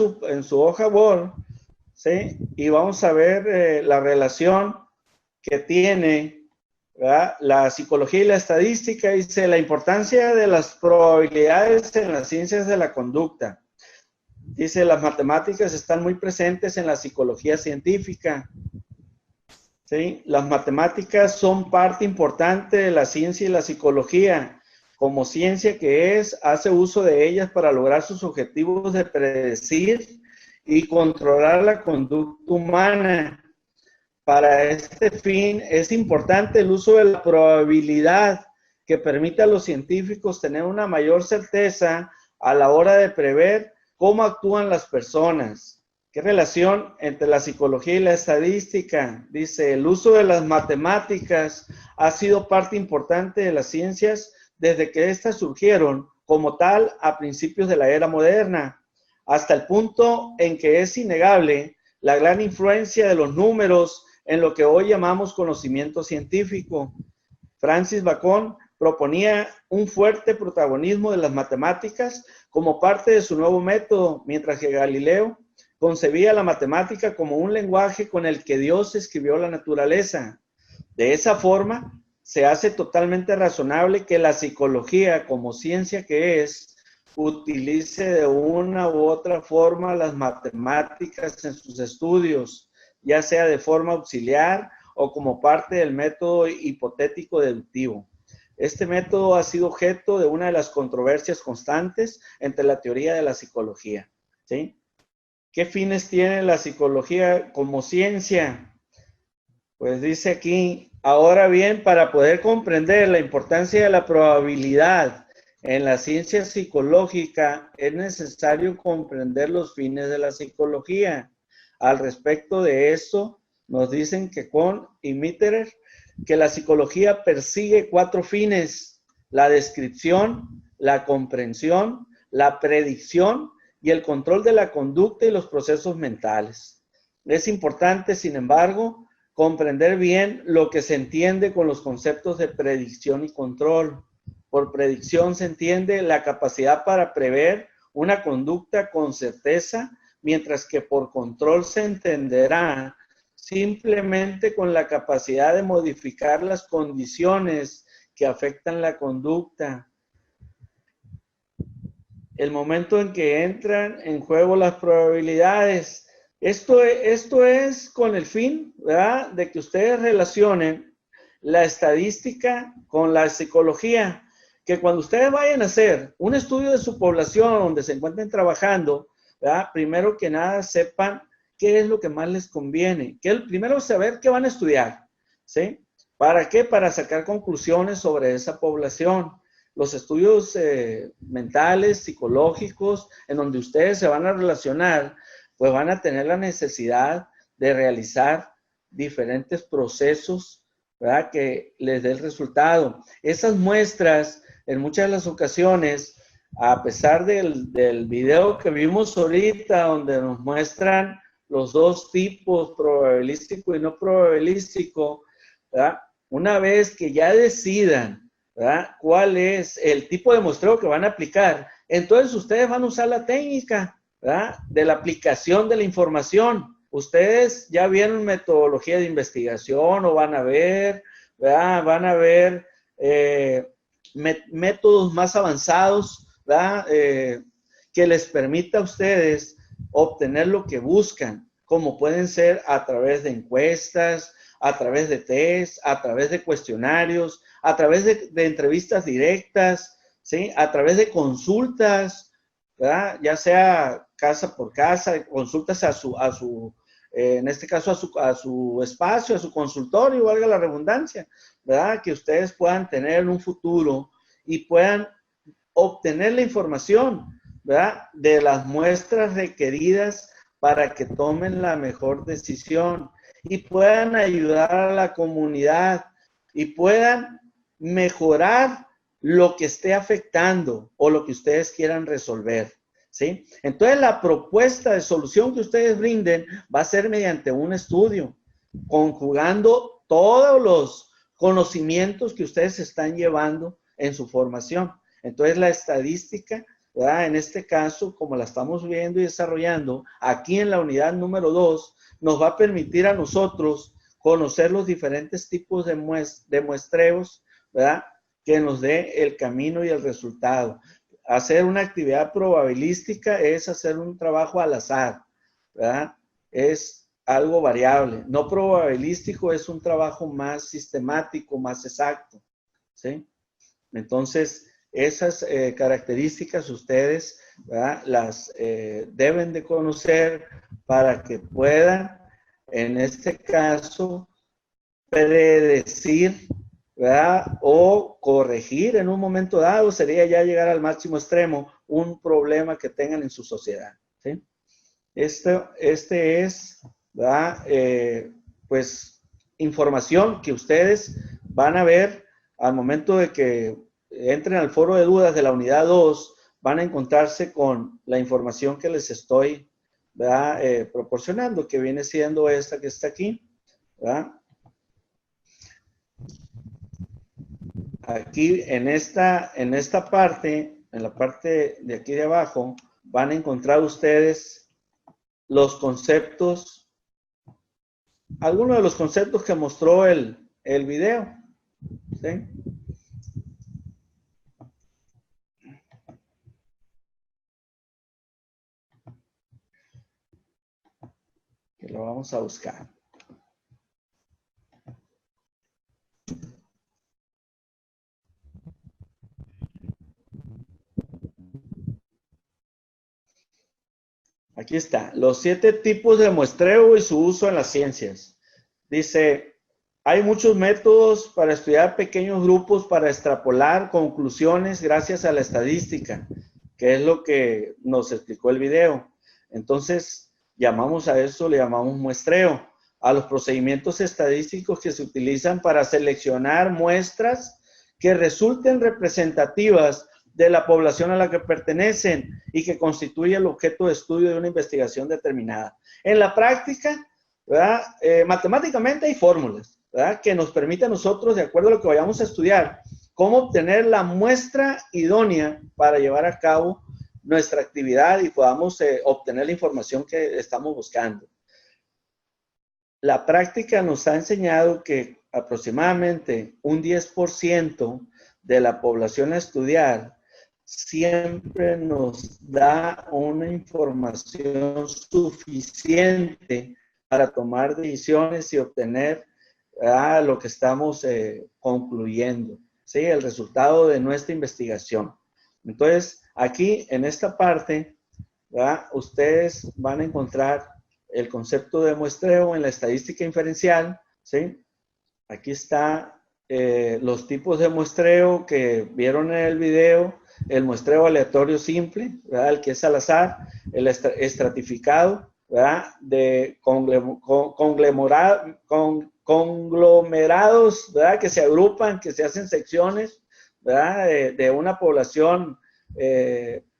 su hoja Word, ¿sí? Y vamos a ver la relación que tiene, ¿verdad?, la psicología y la estadística. Dice la importancia de las probabilidades en las ciencias de la conducta. Dice las matemáticas están muy presentes en la psicología científica, ¿sí? Las matemáticas son parte importante de la ciencia y la psicología. Como ciencia que es, hace uso de ellas para lograr sus objetivos de predecir y controlar la conducta humana. Para este fin es importante el uso de la probabilidad que permite a los científicos tener una mayor certeza a la hora de prever cómo actúan las personas. ¿Qué relación entre la psicología y la estadística? Dice, el uso de las matemáticas ha sido parte importante de las ciencias desde que éstas surgieron como tal a principios de la era moderna, hasta el punto en que es innegable la gran influencia de los números en lo que hoy llamamos conocimiento científico. Francis Bacon proponía un fuerte protagonismo de las matemáticas como parte de su nuevo método, mientras que Galileo concebía la matemática como un lenguaje con el que Dios escribió la naturaleza. De esa forma, se hace totalmente razonable que la psicología, como ciencia que es, utilice de una u otra forma las matemáticas en sus estudios, ya sea de forma auxiliar o como parte del método hipotético deductivo. Este método ha sido objeto de una de las controversias constantes entre la teoría de la psicología, ¿sí? ¿Qué fines tiene la psicología como ciencia? Pues dice aquí, ahora bien, para poder comprender la importancia de la probabilidad en la ciencia psicológica, es necesario comprender los fines de la psicología. Al respecto de esto, nos dicen que Kohn y Mitterer, que la psicología persigue 4 fines: la descripción, la comprensión, la predicción y el control de la conducta y los procesos mentales. Es importante, sin embargo, comprender bien lo que se entiende con los conceptos de predicción y control. Por predicción se entiende la capacidad para prever una conducta con certeza, mientras que por control se entenderá simplemente con la capacidad de modificar las condiciones que afectan la conducta. El momento en que entran en juego las probabilidades. Esto es con el fin, ¿verdad?, de que ustedes relacionen la estadística con la psicología. Que cuando ustedes vayan a hacer un estudio de su población donde se encuentren trabajando, ¿verdad?, primero que nada sepan qué es lo que más les conviene. Primero saber qué van a estudiar, ¿sí? ¿Para qué? Para sacar conclusiones sobre esa población. Los estudios mentales, psicológicos, en donde ustedes se van a relacionar, pues van a tener la necesidad de realizar diferentes procesos, ¿verdad?, que les dé el resultado. Esas muestras, en muchas de las ocasiones, a pesar del video que vimos ahorita, donde nos muestran los 2 tipos, probabilístico y no probabilístico, ¿verdad?, una vez que ya decidan, ¿verdad?, cuál es el tipo de muestreo que van a aplicar, entonces ustedes van a usar la técnica, ¿verdad?, de la aplicación de la información. Ustedes ya vieron metodología de investigación o van a ver, ¿verdad?, van a ver métodos más avanzados, ¿verdad?, que les permita a ustedes obtener lo que buscan, como pueden ser a través de encuestas, a través de test, a través de cuestionarios, a través de entrevistas directas, ¿sí?, a través de consultas, ¿verdad?, ya sea casa por casa, consultas en este caso a su espacio, a su consultorio, valga la redundancia, ¿verdad?, que ustedes puedan tener en un futuro y puedan obtener la información, ¿verdad?, de las muestras requeridas para que tomen la mejor decisión y puedan ayudar a la comunidad y puedan mejorar lo que esté afectando o lo que ustedes quieran resolver, ¿sí? Entonces, la propuesta de solución que ustedes brinden va a ser mediante un estudio, conjugando todos los conocimientos que ustedes están llevando en su formación. Entonces, la estadística, ¿verdad?, en este caso, como la estamos viendo y desarrollando aquí en la unidad número 2, nos va a permitir a nosotros conocer los diferentes tipos de muestreos, ¿verdad?, que nos dé el camino y el resultado. Hacer una actividad probabilística es hacer un trabajo al azar, ¿verdad? Es algo variable. No probabilístico es un trabajo más sistemático, más exacto, ¿sí? Entonces, esas características ustedes, ¿verdad?, las deben de conocer para que puedan, en este caso, predecir, ¿verdad?, o corregir en un momento dado, sería ya llegar al máximo extremo, un problema que tengan en su sociedad, ¿sí? Este es, ¿verdad?, pues, información que ustedes van a ver al momento de que entren al foro de dudas de la unidad 2, van a encontrarse con la información que les estoy, ¿verdad?, proporcionando, que viene siendo esta que está aquí, ¿verdad? Aquí en esta parte, en la parte de aquí de abajo, van a encontrar ustedes los conceptos, algunos de los conceptos que mostró el video, ¿sí? Que lo vamos a buscar. Aquí está, los 7 tipos de muestreo y su uso en las ciencias. Dice, Hay muchos métodos para estudiar pequeños grupos, para extrapolar conclusiones gracias a la estadística, que es lo que nos explicó el video. Entonces, llamamos a eso, le llamamos muestreo, a los procedimientos estadísticos que se utilizan para seleccionar muestras que resulten representativas de la población a la que pertenecen y que constituye el objeto de estudio de una investigación determinada. En la práctica, ¿verdad? Matemáticamente hay fórmulas, ¿verdad?, que nos permiten a nosotros, de acuerdo a lo que vayamos a estudiar, cómo obtener la muestra idónea para llevar a cabo nuestra actividad y podamos obtener la información que estamos buscando. La práctica nos ha enseñado que aproximadamente un 10% de la población a estudiar siempre nos da una información suficiente para tomar decisiones y obtener lo que estamos concluyendo, ¿sí? El resultado de nuestra investigación. Entonces, aquí en esta parte, ¿verdad?, ustedes van a encontrar el concepto de muestreo en la estadística inferencial, ¿sí? Aquí está los tipos de muestreo que vieron en el video: el muestreo aleatorio simple, ¿verdad?, el que es al azar; el estratificado, ¿verdad?, de conglomerados, ¿verdad?, que se agrupan, que se hacen secciones, ¿verdad?, de una población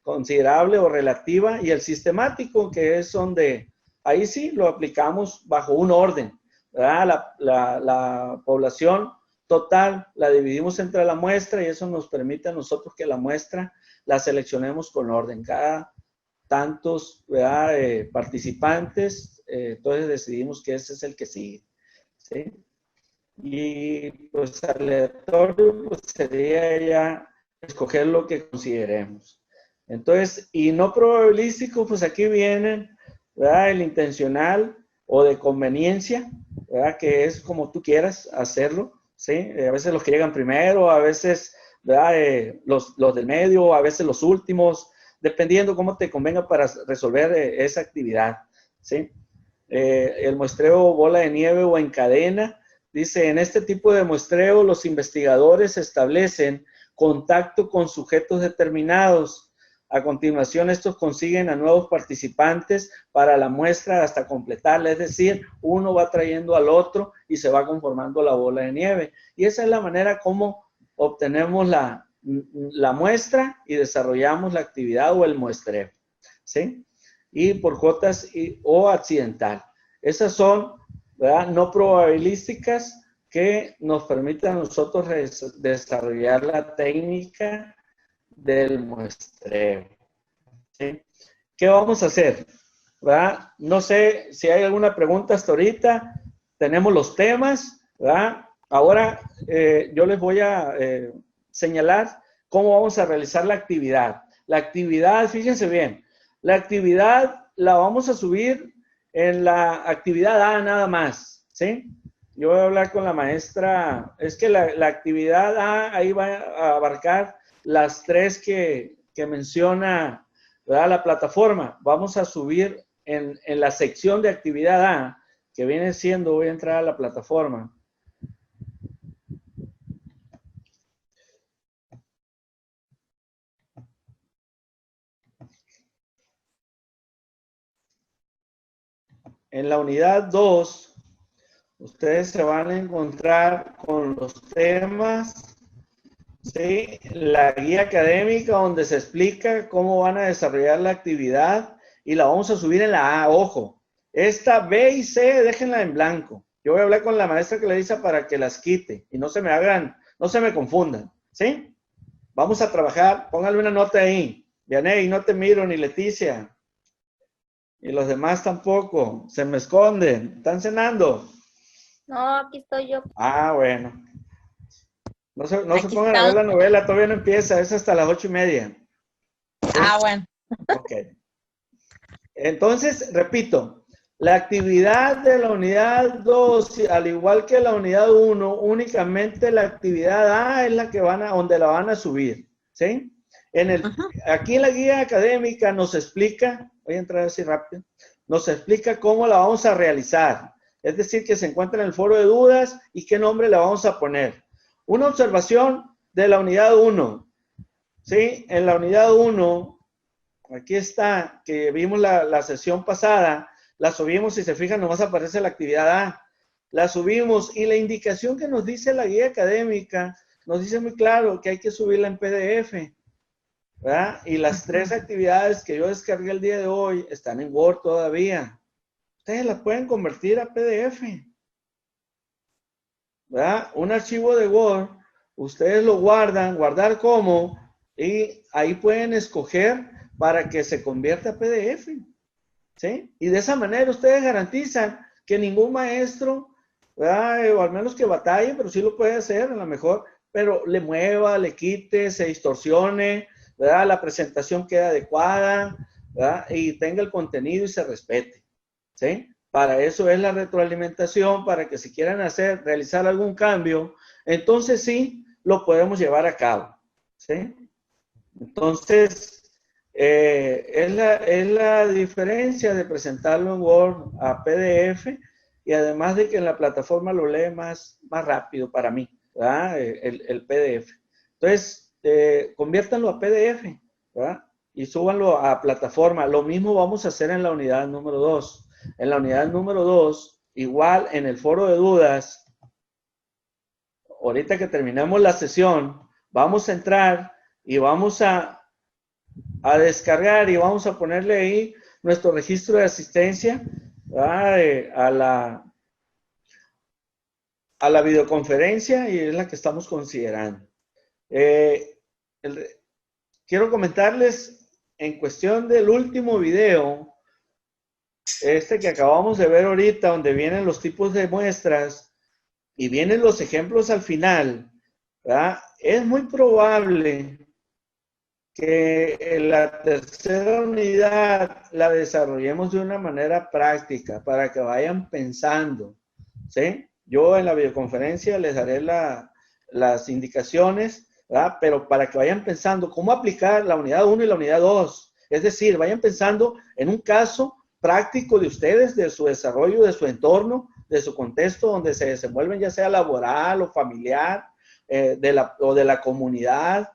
considerable o relativa; y el sistemático, que es donde ahí sí lo aplicamos bajo un orden, ¿verdad? La población total la dividimos entre la muestra y eso nos permite a nosotros que la muestra la seleccionemos con orden. Cada tantos, ¿verdad?, participantes, entonces decidimos que ese es el que sigue, ¿sí? Y pues aleatorio pues sería ya escoger lo que consideremos. Entonces, y no probabilístico, pues aquí vienen, ¿verdad?, el intencional o de conveniencia, ¿verdad?, que es como tú quieras hacerlo, ¿sí? A veces los que llegan primero, a veces, ¿verdad?, los del medio, a veces los últimos, dependiendo cómo te convenga para resolver esa actividad, ¿sí? El muestreo bola de nieve o en cadena, dice: en este tipo de muestreo los investigadores establecen contacto con sujetos determinados. A continuación, estos consiguen a nuevos participantes para la muestra hasta completarla. Es decir, uno va trayendo al otro y se va conformando la bola de nieve. Y esa es la manera como obtenemos la muestra y desarrollamos la actividad o el muestreo, ¿sí? Y por cuotas o accidental. Esas son, ¿verdad?, no probabilísticas, que nos permiten a nosotros desarrollar la técnica del muestreo, ¿sí? ¿Qué vamos a hacer? ¿Verdad? No sé si hay alguna pregunta hasta ahorita. Tenemos los temas, ¿verdad? Ahora yo les voy a señalar cómo vamos a realizar la actividad. La actividad, fíjense bien, la actividad la vamos a subir en la actividad A nada más, ¿sí? Yo voy a hablar con la maestra. Es que la actividad A ahí va a abarcar las tres que menciona, ¿verdad?, la plataforma. Vamos a subir en la sección de actividad A, que viene siendo, voy a entrar a la plataforma. En la unidad 2, ustedes se van a encontrar con los temas, ¿sí?, la guía académica donde se explica cómo van a desarrollar la actividad y la vamos a subir en la A. Ojo, esta B y C déjenla en blanco. Yo voy a hablar con la maestra que le dice para que las quite y no se me hagan, no se me confundan, ¿sí? Vamos a trabajar, pónganle una nota ahí. Vianey, no te miro, ni Leticia. Y los demás tampoco, se me esconden. ¿Están cenando? No, aquí estoy yo. Ah, bueno. No se pongan a ver la novela, todavía no empieza, es hasta las 8:30. Ah, bueno. Ok. Entonces, repito, la actividad de la unidad 2, al igual que la unidad 1, únicamente la actividad A es la que donde la van a subir, ¿sí? Aquí en la guía académica nos explica, voy a entrar así rápido, nos explica cómo la vamos a realizar. Es decir, que se encuentra en el foro de dudas y qué nombre le vamos a poner. Una observación de la unidad 1. ¿Sí? En la unidad 1, aquí está, que vimos la sesión pasada, la subimos, si se fijan, nomás aparece la actividad A. La subimos y la indicación que nos dice la guía académica nos dice muy claro que hay que subirla en PDF, ¿verdad? Y las 3 actividades que yo descargué el día de hoy están en Word todavía. Ustedes las pueden convertir a PDF, ¿verdad? Un archivo de Word, ustedes lo guardan, guardar como, y ahí pueden escoger para que se convierta a PDF, ¿sí? Y de esa manera ustedes garantizan que ningún maestro, ¿verdad? O al menos que batalle, pero sí lo puede hacer a lo mejor, pero le mueva, le quite, se distorsione, ¿verdad? La presentación queda adecuada, ¿verdad? Y tenga el contenido y se respete, ¿sí? Para eso es la retroalimentación, para que si quieren realizar algún cambio, entonces sí, lo podemos llevar a cabo, ¿sí? Entonces, es la diferencia de presentarlo en Word a PDF, y además de que en la plataforma lo lee más rápido para mí, ¿verdad? El PDF. Entonces, conviértanlo a PDF, ¿verdad? Y súbanlo a plataforma. Lo mismo vamos a hacer en la unidad número 2. En la unidad número 2, igual en el foro de dudas, ahorita que terminemos la sesión, vamos a entrar y vamos a descargar y vamos a ponerle ahí nuestro registro de asistencia, ¿verdad? a la videoconferencia, y es la que estamos considerando. Quiero comentarles en cuestión del último video, que acabamos de ver ahorita, donde vienen los tipos de muestras y vienen los ejemplos al final, ¿verdad? Es muy probable que en la tercera unidad la desarrollemos de una manera práctica para que vayan pensando, ¿sí? Yo en la videoconferencia les daré las indicaciones, ¿verdad? Pero para que vayan pensando cómo aplicar la unidad 1 y la unidad 2. Es decir, vayan pensando en un caso práctico de ustedes, de su desarrollo, de su entorno, de su contexto donde se desenvuelven, ya sea laboral o familiar, o de la comunidad,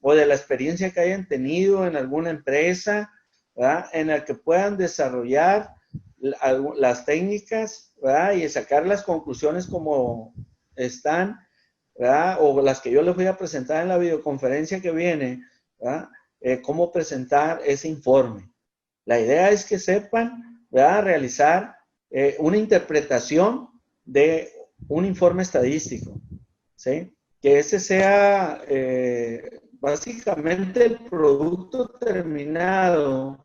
o de la experiencia que hayan tenido en alguna empresa, ¿verdad? En la que puedan desarrollar las técnicas, ¿verdad? Y sacar las conclusiones como están, ¿verdad? O las que yo les voy a presentar en la videoconferencia que viene, ¿verdad? Cómo presentar ese informe. La idea es que sepan, ¿verdad?, realizar una interpretación de un informe estadístico, ¿sí? Que ese sea básicamente el producto terminado,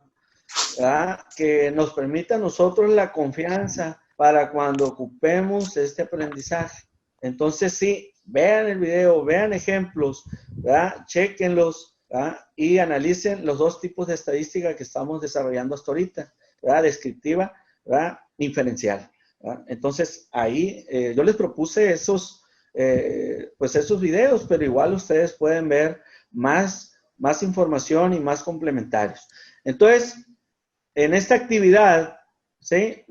¿verdad?, que nos permita a nosotros la confianza para cuando ocupemos este aprendizaje. Entonces, sí, vean el video, vean ejemplos, ¿verdad?, chéquenlos, ¿verdad?, y analicen los 2 tipos de estadística que estamos desarrollando hasta ahorita, ¿verdad?, descriptiva, ¿verdad?, inferencial, ¿verdad? Entonces, ahí yo les propuse esos videos, pero igual ustedes pueden ver más información y más complementarios. Entonces, en esta actividad, ¿sí?,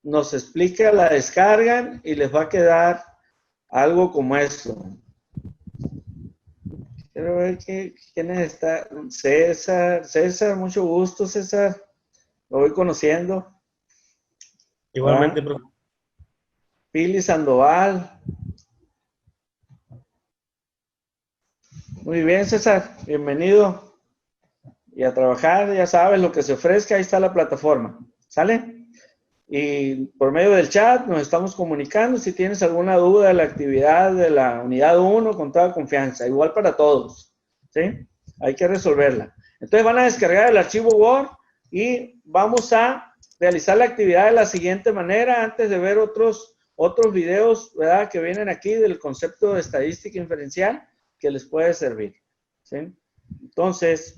nos explica, la descargan y les va a quedar algo como esto. Quiero ver quiénes están. César, mucho gusto, César. Lo voy conociendo. Igualmente, profe. Pili Sandoval. Muy bien, César. Bienvenido. Y a trabajar, ya sabes, lo que se ofrezca, ahí está la plataforma. ¿Sale? Y por medio del chat nos estamos comunicando. Si tienes alguna duda de la actividad de la unidad 1, con toda confianza. Igual para todos, ¿sí? Hay que resolverla. Entonces van a descargar el archivo Word y vamos a realizar la actividad de la siguiente manera, antes de ver otros videos, ¿verdad?, que vienen aquí del concepto de estadística inferencial que les puede servir, ¿sí? Entonces,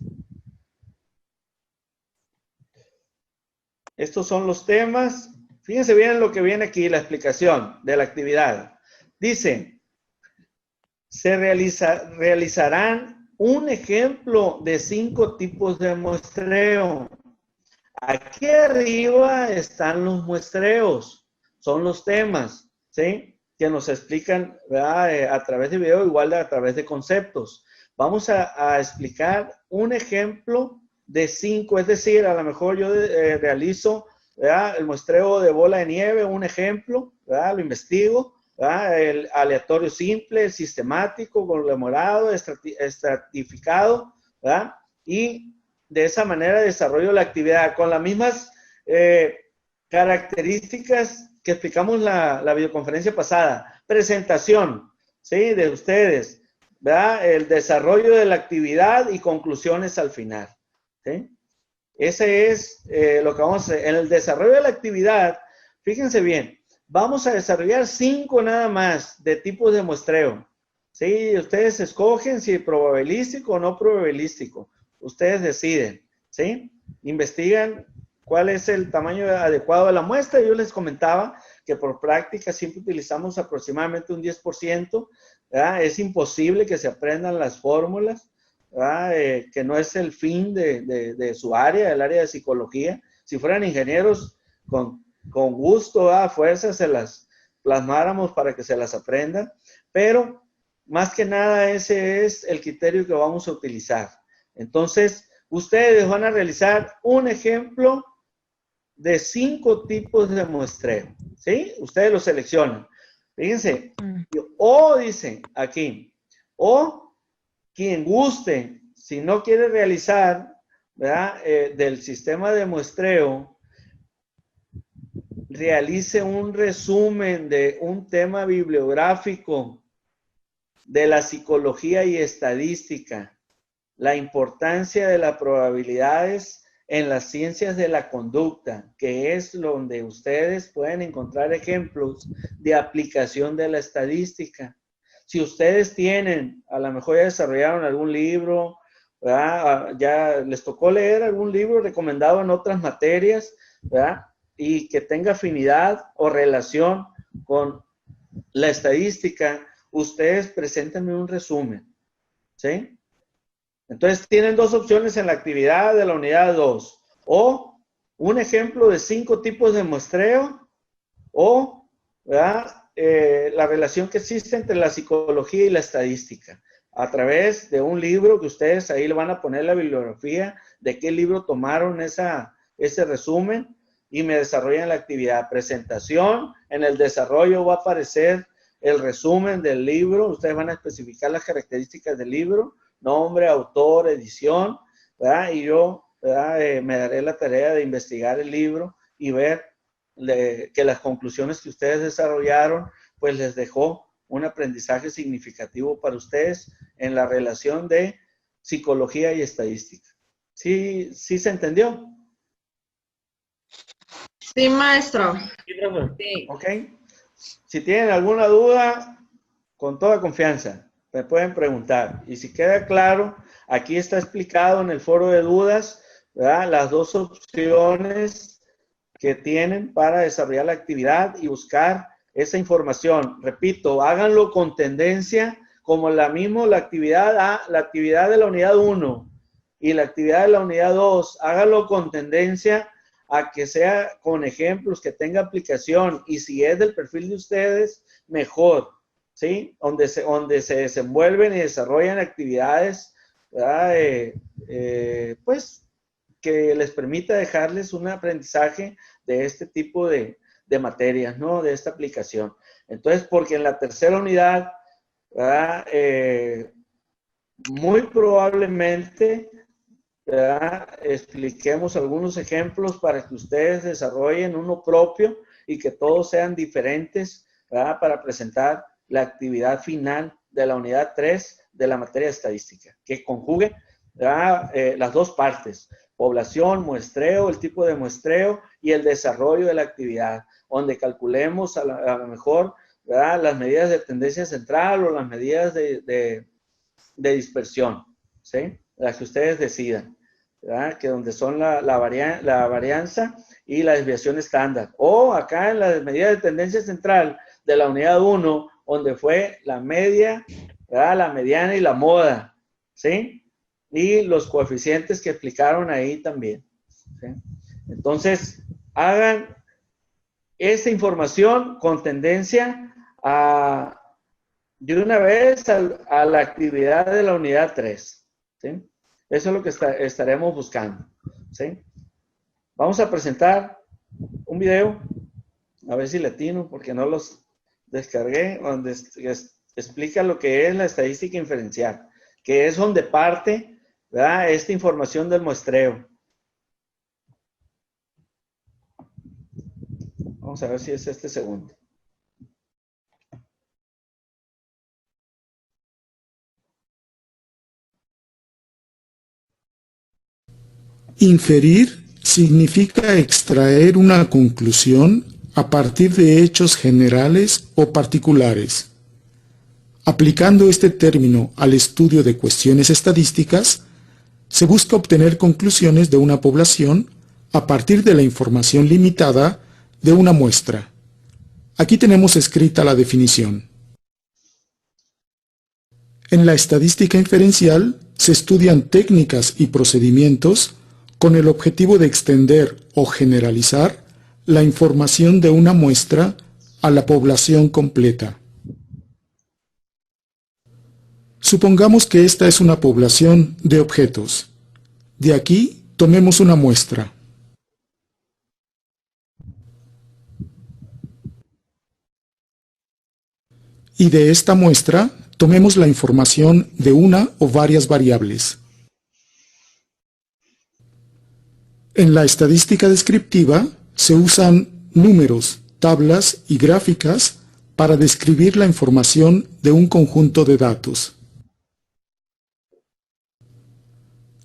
estos son los temas. Fíjense bien lo que viene aquí, la explicación de la actividad. Dice, se realizarán un ejemplo de 5 tipos de muestreo. Aquí arriba están los muestreos. son los temas, ¿sí? Que nos explican, ¿verdad? A través de video, igual a través de conceptos. Vamos a explicar un ejemplo de 5, es decir, a lo mejor yo realizo, ¿verdad? El muestreo de bola de nieve, un ejemplo, ¿verdad? Lo investigo, ¿verdad? El aleatorio simple, el sistemático, conglomerado, estratificado, ¿verdad? Y de esa manera desarrollo la actividad con las mismas características que explicamos la videoconferencia pasada. Presentación, ¿sí? De ustedes, ¿verdad? El desarrollo de la actividad y conclusiones al final, ¿sí? Ese es lo que vamos a hacer. En el desarrollo de la actividad, fíjense bien, vamos a desarrollar 5 nada más de tipos de muestreo, ¿sí? Ustedes escogen si probabilístico o no probabilístico. Ustedes deciden, ¿sí? Investigan cuál es el tamaño adecuado de la muestra. Yo les comentaba que por práctica siempre utilizamos aproximadamente un 10%, ¿verdad? Es imposible que se aprendan las fórmulas, ¿verdad? Que no es el fin de su área, el área de psicología. Si fueran ingenieros, con gusto, a fuerza se las plasmáramos para que se las aprendan, pero más que nada ese es el criterio que vamos a utilizar. Entonces, ustedes van a realizar un ejemplo de 5 tipos de muestreo, ¿sí? Ustedes lo seleccionan. Fíjense, o dicen aquí, o quien guste, si no quiere realizar, ¿verdad? Del sistema de muestreo, realice un resumen de un tema bibliográfico de la psicología y estadística, la importancia de las probabilidades en las ciencias de la conducta, que es donde ustedes pueden encontrar ejemplos de aplicación de la estadística. Si ustedes tienen, a lo mejor ya desarrollaron algún libro, ¿verdad? Ya les tocó leer algún libro recomendado en otras materias, ¿verdad? Y que tenga afinidad o relación con la estadística, ustedes preséntenme un resumen, ¿sí? Entonces tienen 2 opciones en la actividad de la unidad 2, o un ejemplo de 5 tipos de muestreo, o, ¿verdad? La relación que existe entre la psicología y la estadística, a través de un libro que ustedes ahí le van a poner la bibliografía de qué libro tomaron ese resumen y me desarrollan la actividad. Presentación, en el desarrollo va a aparecer el resumen del libro, ustedes van a especificar las características del libro, nombre, autor, edición, ¿verdad? Y yo, ¿verdad? Me daré la tarea de investigar el libro y ver que las conclusiones que ustedes desarrollaron, pues les dejó un aprendizaje significativo para ustedes en la relación de psicología y estadística. ¿Sí se entendió? Sí, maestro. Sí. Ok. Si tienen alguna duda, con toda confianza, me pueden preguntar. Y si queda claro, aquí está explicado en el foro de dudas, ¿verdad? Las 2 opciones que tienen para desarrollar la actividad y buscar esa información. Repito, háganlo con tendencia como la actividad de la unidad 1 y la actividad de la unidad 2. Háganlo con tendencia a que sea con ejemplos, que tenga aplicación, y si es del perfil de ustedes, mejor, ¿sí? Donde se desenvuelven y desarrollan actividades, ¿verdad? Pues que les permita dejarles un aprendizaje de este tipo de materias, ¿no? De esta aplicación. Entonces, porque en la tercera unidad, ¿verdad? Muy probablemente, ¿verdad? Expliquemos algunos ejemplos para que ustedes desarrollen uno propio y que todos sean diferentes, ¿verdad? Para presentar la actividad final de la unidad 3 de la materia de estadística, que conjugue, ¿verdad? Las 2 partes, población, muestreo, el tipo de muestreo y el desarrollo de la actividad, donde calculemos a lo mejor, ¿verdad? Las medidas de tendencia central o las medidas de dispersión, ¿sí? Las que ustedes decidan, ¿verdad? Que donde son la varianza y la desviación estándar. O acá en la medida de tendencia central de la unidad 1, donde fue la media, ¿verdad? La mediana y la moda, ¿sí? Y los coeficientes que explicaron ahí también, ¿sí? Entonces, hagan esta información con tendencia a, de una vez a la actividad de la unidad 3. ¿Sí? Eso es lo que estaremos buscando. ¿Sí? Vamos a presentar un video, a ver si le atino, porque no los descargué, donde explica lo que es la estadística inferencial, que es donde parte, ¿verdad?, esta información del muestreo. Vamos a ver si es este segundo. Inferir significa extraer una conclusión a partir de hechos generales o particulares. Aplicando este término al estudio de cuestiones estadísticas, se busca obtener conclusiones de una población a partir de la información limitada de una muestra. Aquí tenemos escrita la definición. En la estadística inferencial se estudian técnicas y procedimientos con el objetivo de extender o generalizar la información de una muestra a la población completa. Supongamos que esta es una población de objetos. De aquí tomemos una muestra. Y de esta muestra tomemos la información de una o varias variables. En la estadística descriptiva se usan números, tablas y gráficas para describir la información de un conjunto de datos.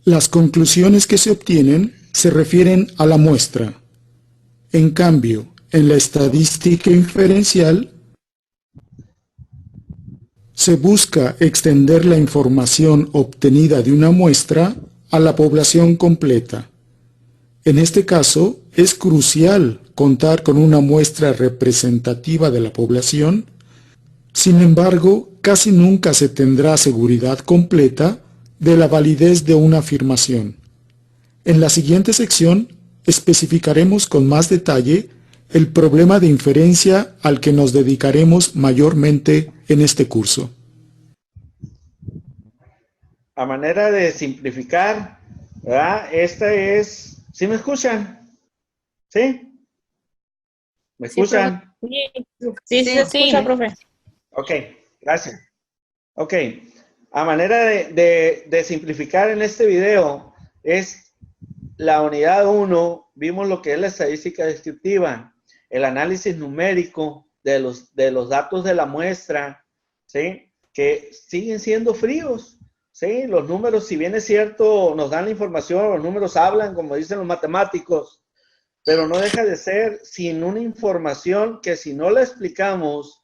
Las conclusiones que se obtienen se refieren a la muestra. En cambio, en la estadística inferencial se busca extender la información obtenida de una muestra a la población completa. En este caso, es crucial contar con una muestra representativa de la población. Sin embargo, casi nunca se tendrá seguridad completa de la validez de una afirmación. En la siguiente sección especificaremos con más detalle el problema de inferencia al que nos dedicaremos mayormente en este curso. A manera de simplificar, ¿verdad? Esta es... ¿Sí me escuchan? ¿Sí? ¿Me escuchan? Sí, se escucha, profe. Ok, gracias. Ok, a manera de simplificar en este video, es la unidad 1, vimos lo que es la estadística descriptiva, el análisis numérico de los datos de la muestra, ¿sí? Que siguen siendo fríos. Sí, los números, si bien es cierto, nos dan la información, los números hablan, como dicen los matemáticos, pero no deja de ser sin una información que si no la explicamos,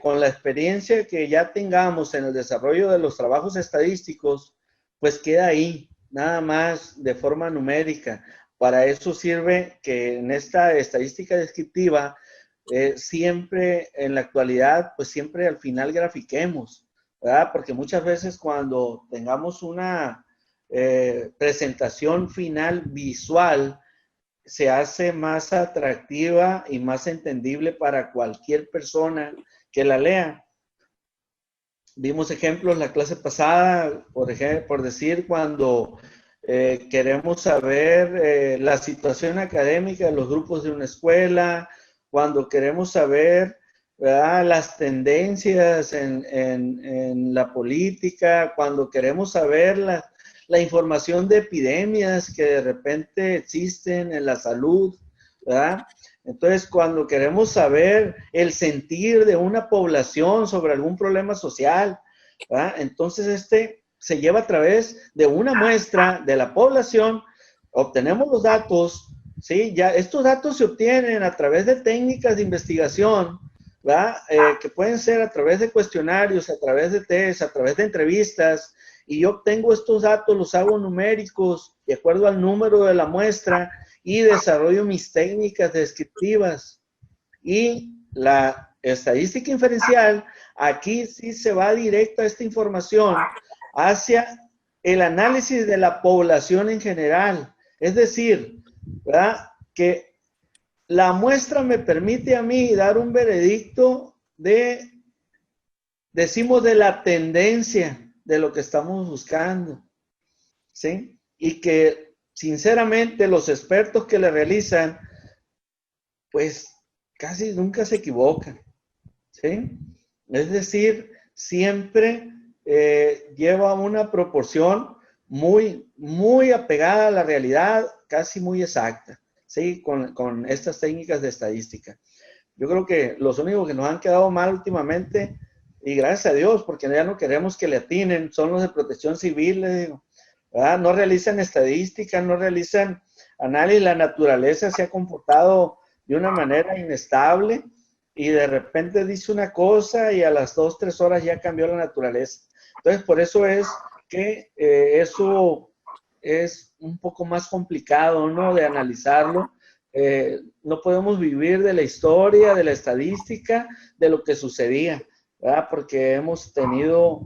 con la experiencia que ya tengamos en el desarrollo de los trabajos estadísticos, pues queda ahí, nada más de forma numérica. Para eso sirve que en esta estadística descriptiva, siempre en la actualidad, pues siempre al final grafiquemos, ¿verdad? Porque muchas veces cuando tengamos una presentación final visual, se hace más atractiva y más entendible para cualquier persona que la lea. Vimos ejemplos la clase pasada, por decir, cuando queremos saber la situación académica de los grupos de una escuela, cuando queremos saber, ¿verdad?, las tendencias en la política, cuando queremos saber la información de epidemias que de repente existen en la salud, ¿verdad? Entonces, cuando queremos saber el sentir de una población sobre algún problema social, ¿verdad?, entonces se lleva a través de una muestra de la población, obtenemos los datos, ¿sí? Ya estos datos se obtienen a través de técnicas de investigación, ¿verdad? Que pueden ser a través de cuestionarios, a través de test, a través de entrevistas, y yo obtengo estos datos, los hago numéricos de acuerdo al número de la muestra y desarrollo mis técnicas descriptivas. Y la estadística inferencial, aquí sí se va directa esta información hacia el análisis de la población en general. Es decir, ¿verdad?, que la muestra me permite a mí dar un veredicto decimos, de la tendencia de lo que estamos buscando, ¿sí? Y que, sinceramente, los expertos que le realizan, pues, casi nunca se equivocan, ¿sí? Es decir, siempre lleva una proporción muy, muy apegada a la realidad, casi muy exacta, ¿sí? Con estas técnicas de estadística. Yo creo que los únicos que nos han quedado mal últimamente, y gracias a Dios, porque ya no queremos que le atinen, son los de Protección Civil, les digo, ¿verdad? No realizan estadística, no realizan análisis, la naturaleza se ha comportado de una manera inestable, y de repente dice una cosa y a las 2, 3 horas ya cambió la naturaleza. Entonces, por eso es que eso es un poco más complicado, ¿no? De analizarlo. No podemos vivir de la historia, de la estadística, de lo que sucedía, ¿verdad? Porque hemos tenido,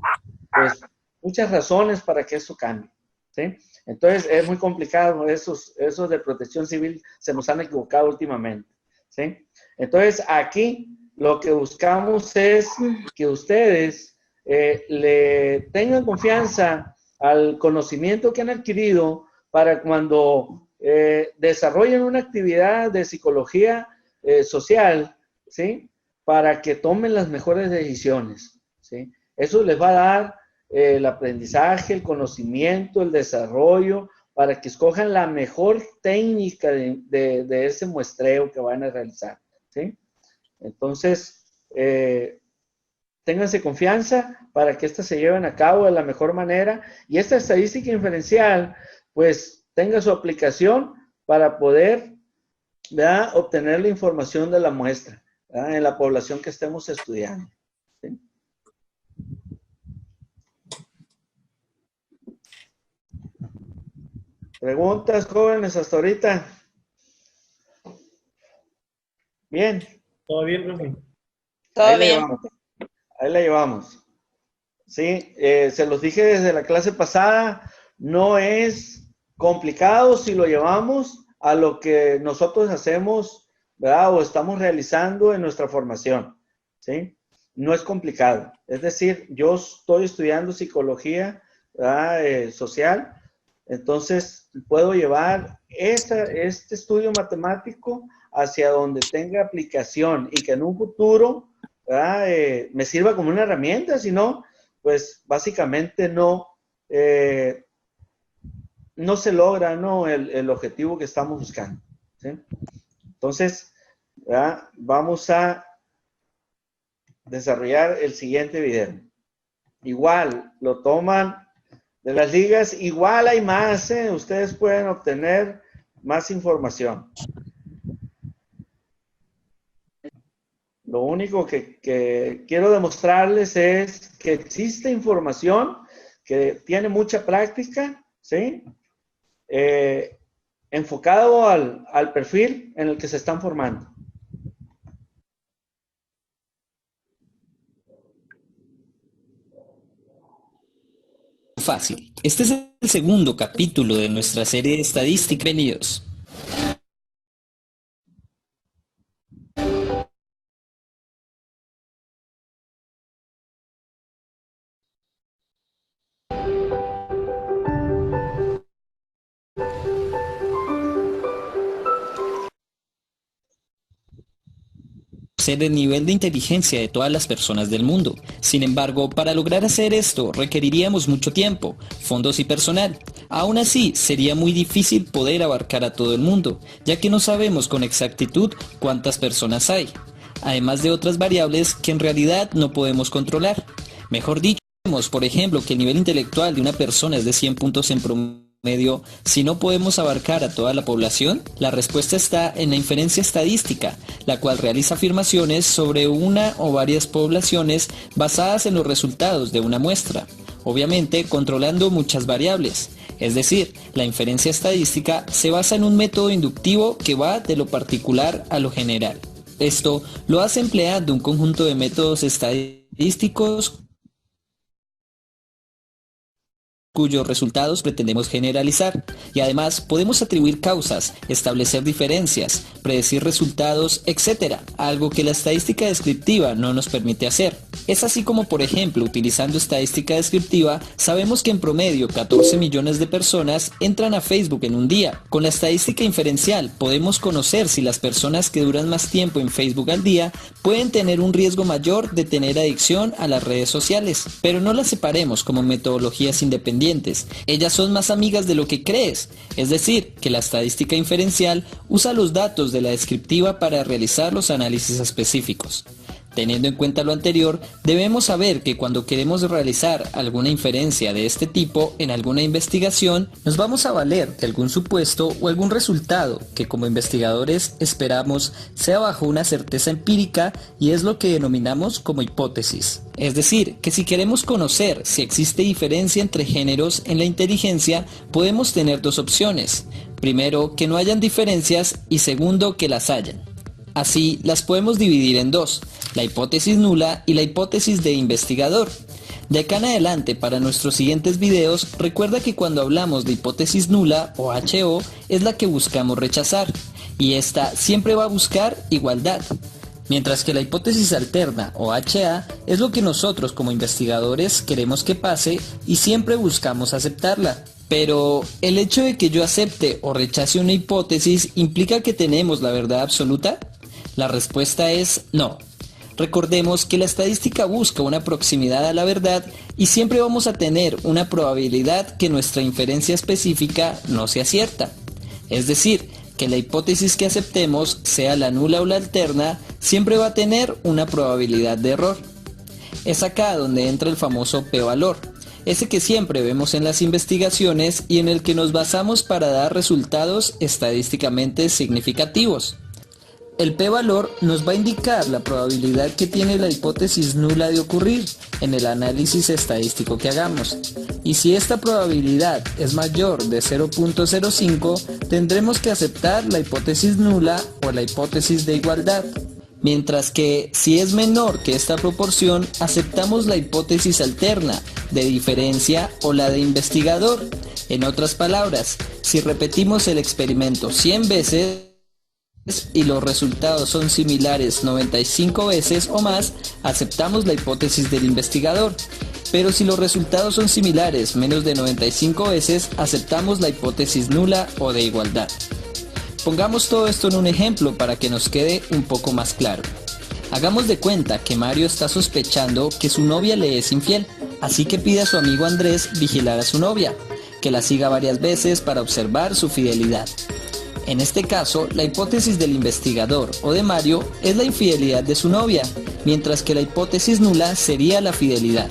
pues, muchas razones para que eso cambie, ¿sí? Entonces, es muy complicado. Esos de Protección Civil se nos han equivocado últimamente, ¿sí? Entonces, aquí lo que buscamos es que ustedes le tengan confianza al conocimiento que han adquirido para cuando desarrollen una actividad de psicología social, ¿sí? Para que tomen las mejores decisiones, ¿sí? Eso les va a dar el aprendizaje, el conocimiento, el desarrollo, para que escojan la mejor técnica de ese muestreo que van a realizar, ¿sí? Entonces, ténganse confianza para que estas se lleven a cabo de la mejor manera y esta estadística inferencial, pues, tenga su aplicación para poder, ¿verdad?, obtener la información de la muestra, ¿verdad?, en la población que estemos estudiando, ¿sí? ¿Preguntas, jóvenes, hasta ahorita? Bien. ¿Todo bien, profe? Todo bien. Ahí la llevamos. Sí, se los dije desde la clase pasada, no es complicado si lo llevamos a lo que nosotros hacemos, ¿verdad? O estamos realizando en nuestra formación, ¿sí? No es complicado. Es decir, yo estoy estudiando psicología, ¿verdad?, social, entonces puedo llevar este estudio matemático hacia donde tenga aplicación y que en un futuro, ¿verdad?, me sirva como una herramienta, si no, pues básicamente no se logra, ¿no?, el objetivo que estamos buscando, ¿sí? Entonces, ¿verdad?, vamos a desarrollar el siguiente video. Igual, lo toman de las ligas, igual hay más, ustedes pueden obtener más información. Lo único que quiero demostrarles es que existe información que tiene mucha práctica, ¿sí? Enfocado al perfil en el que se están formando. Fácil. Este es el segundo capítulo de nuestra serie de estadística. Bienvenidos. Ser el nivel de inteligencia de todas las personas del mundo. Sin embargo, para lograr hacer esto requeriríamos mucho tiempo, fondos y personal. Aún así, sería muy difícil poder abarcar a todo el mundo, ya que no sabemos con exactitud cuántas personas hay, además de otras variables que en realidad no podemos controlar. Mejor dicho, por ejemplo, que el nivel intelectual de una persona es de 100 puntos en promedio. Si no podemos abarcar a toda la población, la respuesta está en la inferencia estadística, la cual realiza afirmaciones sobre una o varias poblaciones basadas en los resultados de una muestra, obviamente controlando muchas variables. Es decir, la inferencia estadística se basa en un método inductivo que va de lo particular a lo general. Esto lo hace empleando un conjunto de métodos estadísticos cuyos resultados pretendemos generalizar, y además podemos atribuir causas, establecer diferencias, predecir resultados, etc., algo que la estadística descriptiva no nos permite hacer. Es así como, por ejemplo, utilizando estadística descriptiva, sabemos que en promedio 14 millones de personas entran a Facebook en un día. Con la estadística inferencial podemos conocer si las personas que duran más tiempo en Facebook al día pueden tener un riesgo mayor de tener adicción a las redes sociales, pero no las separemos como metodologías independientes. Ellas son más amigas de lo que crees, es decir, que la estadística inferencial usa los datos de la descriptiva para realizar los análisis específicos. Teniendo en cuenta lo anterior, debemos saber que cuando queremos realizar alguna inferencia de este tipo en alguna investigación, nos vamos a valer de algún supuesto o algún resultado que como investigadores esperamos sea bajo una certeza empírica y es lo que denominamos como hipótesis. Es decir, que si queremos conocer si existe diferencia entre géneros en la inteligencia, podemos tener dos opciones. Primero, que no hayan diferencias y segundo, que las hayan. Así, las podemos dividir en dos, la hipótesis nula y la hipótesis de investigador. De acá en adelante, para nuestros siguientes videos, recuerda que cuando hablamos de hipótesis nula o HO es la que buscamos rechazar, y esta siempre va a buscar igualdad. Mientras que la hipótesis alterna o HA es lo que nosotros como investigadores queremos que pase y siempre buscamos aceptarla. Pero, ¿el hecho de que yo acepte o rechace una hipótesis implica que tenemos la verdad absoluta? La respuesta es no. Recordemos que la estadística busca una proximidad a la verdad y siempre vamos a tener una probabilidad que nuestra inferencia específica no sea cierta. Es decir, que la hipótesis que aceptemos, sea la nula o la alterna, siempre va a tener una probabilidad de error. Es acá donde entra el famoso p-valor, ese que siempre vemos en las investigaciones y en el que nos basamos para dar resultados estadísticamente significativos. El p-valor nos va a indicar la probabilidad que tiene la hipótesis nula de ocurrir en el análisis estadístico que hagamos. Y si esta probabilidad es mayor de 0.05, tendremos que aceptar la hipótesis nula o la hipótesis de igualdad. Mientras que, si es menor que esta proporción, aceptamos la hipótesis alterna, de diferencia o la de investigador. En otras palabras, si repetimos el experimento 100 veces, y los resultados son similares 95 veces o más, aceptamos la hipótesis del investigador. Pero si los resultados son similares menos de 95 veces, aceptamos la hipótesis nula o de igualdad. Pongamos todo esto en un ejemplo para que nos quede un poco más claro. Hagamos de cuenta que Mario está sospechando que su novia le es infiel, así que pide a su amigo Andrés vigilar a su novia, que la siga varias veces para observar su fidelidad. En este caso, la hipótesis del investigador o de Mario es la infidelidad de su novia, mientras que la hipótesis nula sería la fidelidad.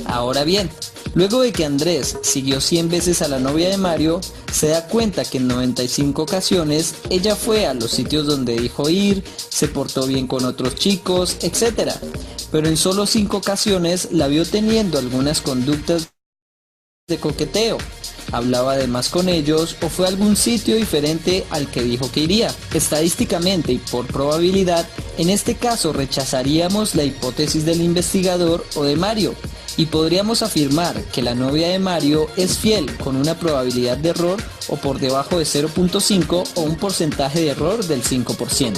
Ahora bien, luego de que Andrés siguió 100 veces a la novia de Mario, se da cuenta que en 95 ocasiones ella fue a los sitios donde dijo ir, se portó bien con otros chicos, etc. Pero en solo 5 ocasiones la vio teniendo algunas conductas de coqueteo. Hablaba además con ellos o fue a algún sitio diferente al que dijo que iría. Estadísticamente y por probabilidad, en este caso rechazaríamos la hipótesis del investigador o de Mario y podríamos afirmar que la novia de Mario es fiel con una probabilidad de error o por debajo de 0.5 o un porcentaje de error del 5%.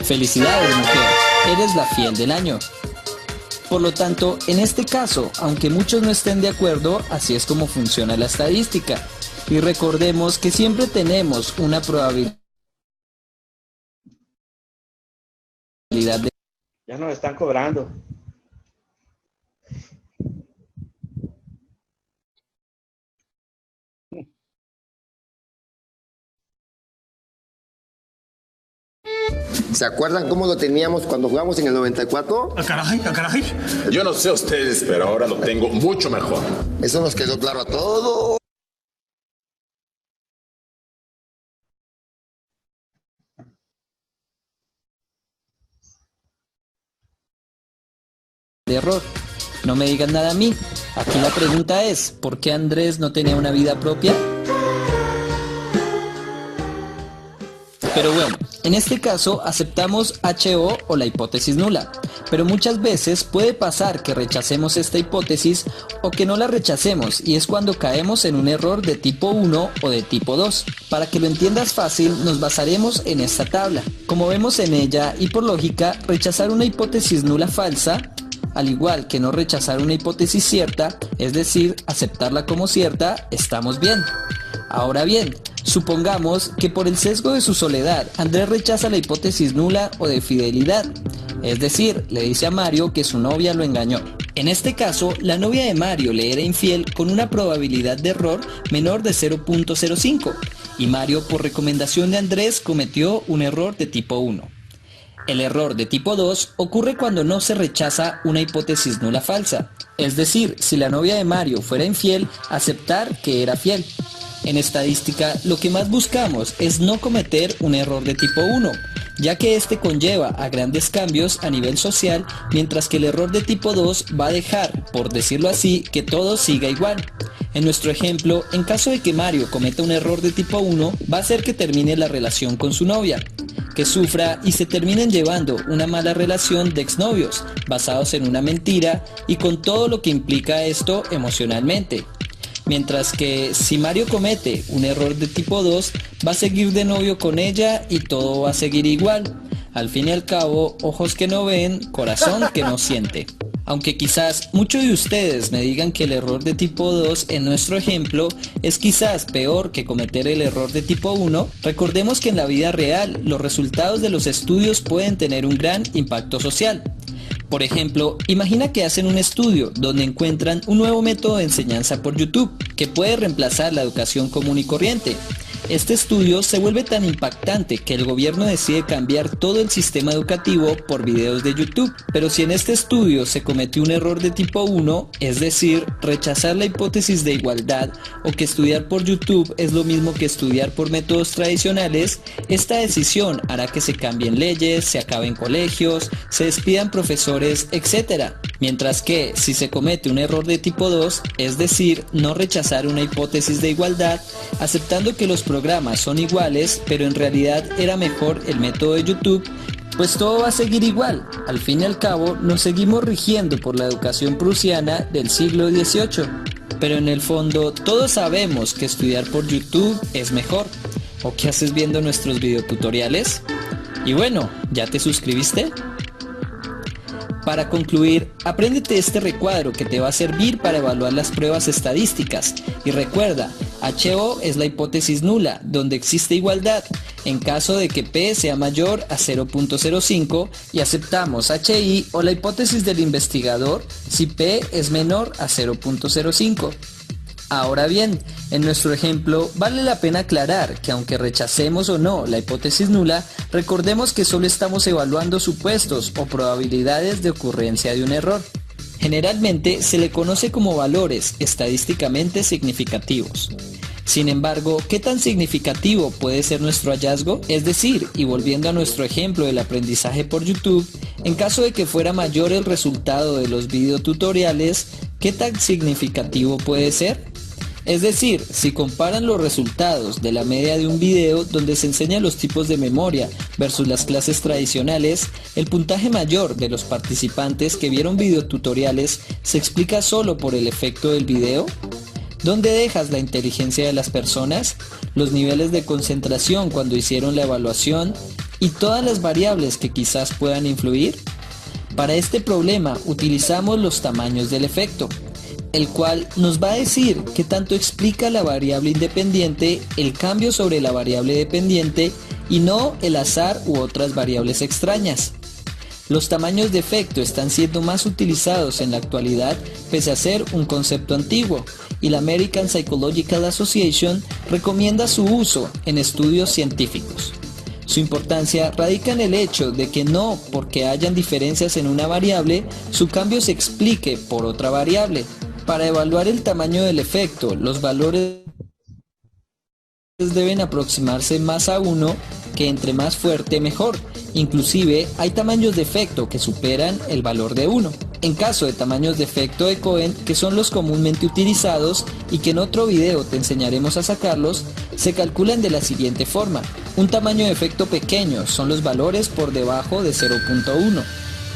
Felicidades, mujer, eres la fiel del año. Por lo tanto, en este caso, aunque muchos no estén de acuerdo, así es como funciona la estadística. Y recordemos que siempre tenemos una probabilidad de... Ya nos están cobrando. ¿Se acuerdan cómo lo teníamos cuando jugamos en el 94? ¡Ah, caray! ¡Ah, caray! Yo no sé ustedes, pero ahora lo tengo mucho mejor. Eso nos quedó claro a todos. De error. No me digan nada a mí. Aquí la pregunta es, ¿por qué Andrés no tenía una vida propia? Pero bueno, En este caso aceptamos HO o la hipótesis nula, pero muchas veces puede pasar que rechacemos esta hipótesis o que no la rechacemos, y es cuando caemos en un error de tipo 1 o de tipo 2. Para que lo entiendas fácil, nos basaremos en esta tabla. Como vemos en ella, y por lógica, rechazar una hipótesis nula falsa, al igual que no rechazar una hipótesis cierta, es decir, aceptarla como cierta, estamos bien. Ahora bien, supongamos que por el sesgo de su soledad, Andrés rechaza la hipótesis nula o de fidelidad, es decir, le dice a Mario que su novia lo engañó. En este caso, la novia de Mario le era infiel con una probabilidad de error menor de 0.05, y Mario, por recomendación de Andrés, cometió un error de tipo 1. El error de tipo 2 ocurre cuando no se rechaza una hipótesis nula falsa, es decir, si la novia de Mario fuera infiel, aceptar que era fiel. En estadística, lo que más buscamos es no cometer un error de tipo 1, ya que este conlleva a grandes cambios a nivel social, mientras que el error de tipo 2 va a dejar, por decirlo así, que todo siga igual. En nuestro ejemplo, en caso de que Mario cometa un error de tipo 1, va a hacer que termine la relación con su novia, que sufra y se terminen llevando una mala relación de exnovios, basados en una mentira y con todo lo que implica esto emocionalmente. Mientras que si Mario comete un error de tipo 2, va a seguir de novio con ella y todo va a seguir igual. Al fin y al cabo, ojos que no ven, corazón que no siente. Aunque quizás muchos de ustedes me digan que el error de tipo 2 en nuestro ejemplo es quizás peor que cometer el error de tipo 1, recordemos que en la vida real los resultados de los estudios pueden tener un gran impacto social. Por ejemplo, imagina que hacen un estudio donde encuentran un nuevo método de enseñanza por YouTube que puede reemplazar la educación común y corriente. Este estudio se vuelve tan impactante que el gobierno decide cambiar todo el sistema educativo por videos de YouTube. Pero si en este estudio se cometió un error de tipo 1, es decir, rechazar la hipótesis de igualdad, o que estudiar por YouTube es lo mismo que estudiar por métodos tradicionales, esta decisión hará que se cambien leyes, se acaben colegios, se despidan profesores, etc. Mientras que si se comete un error de tipo 2, es decir, no rechazar una hipótesis de igualdad, aceptando que los programas son iguales, pero en realidad era mejor el método de YouTube, pues todo va a seguir igual. Al fin y al cabo, nos seguimos rigiendo por la educación prusiana del siglo XVIII. Pero en el fondo, todos sabemos que estudiar por YouTube es mejor. ¿O qué haces viendo nuestros videotutoriales? Y bueno, ¿ya te suscribiste? Para concluir, apréndete este recuadro que te va a servir para evaluar las pruebas estadísticas. Y recuerda, HO es la hipótesis nula, donde existe igualdad, en caso de que P sea mayor a 0.05, y aceptamos HI o la hipótesis del investigador si P es menor a 0.05. Ahora bien, en nuestro ejemplo vale la pena aclarar que aunque rechacemos o no la hipótesis nula, recordemos que solo estamos evaluando supuestos o probabilidades de ocurrencia de un error. Generalmente se le conoce como valores estadísticamente significativos. Sin embargo, ¿qué tan significativo puede ser nuestro hallazgo? Es decir, y volviendo a nuestro ejemplo del aprendizaje por YouTube, en caso de que fuera mayor el resultado de los videotutoriales, ¿qué tan significativo puede ser? Es decir, si comparan los resultados de la media de un video donde se enseñan los tipos de memoria versus las clases tradicionales, el puntaje mayor de los participantes que vieron videotutoriales se explica solo por el efecto del video. ¿Dónde dejas la inteligencia de las personas, los niveles de concentración cuando hicieron la evaluación y todas las variables que quizás puedan influir? Para este problema utilizamos los tamaños del efecto, el cual nos va a decir qué tanto explica la variable independiente el cambio sobre la variable dependiente y no el azar u otras variables extrañas. Los tamaños de efecto están siendo más utilizados en la actualidad pese a ser un concepto antiguo, y la American Psychological Association recomienda su uso en estudios científicos. Su importancia radica en el hecho de que no porque hayan diferencias en una variable, su cambio se explique por otra variable. Para evaluar el tamaño del efecto, los valores deben aproximarse más a 1, que entre más fuerte mejor. Inclusive hay tamaños de efecto que superan el valor de 1. En caso de tamaños de efecto de Cohen, que son los comúnmente utilizados y que en otro video te enseñaremos a sacarlos, se calculan de la siguiente forma. Un tamaño de efecto pequeño son los valores por debajo de 0.1,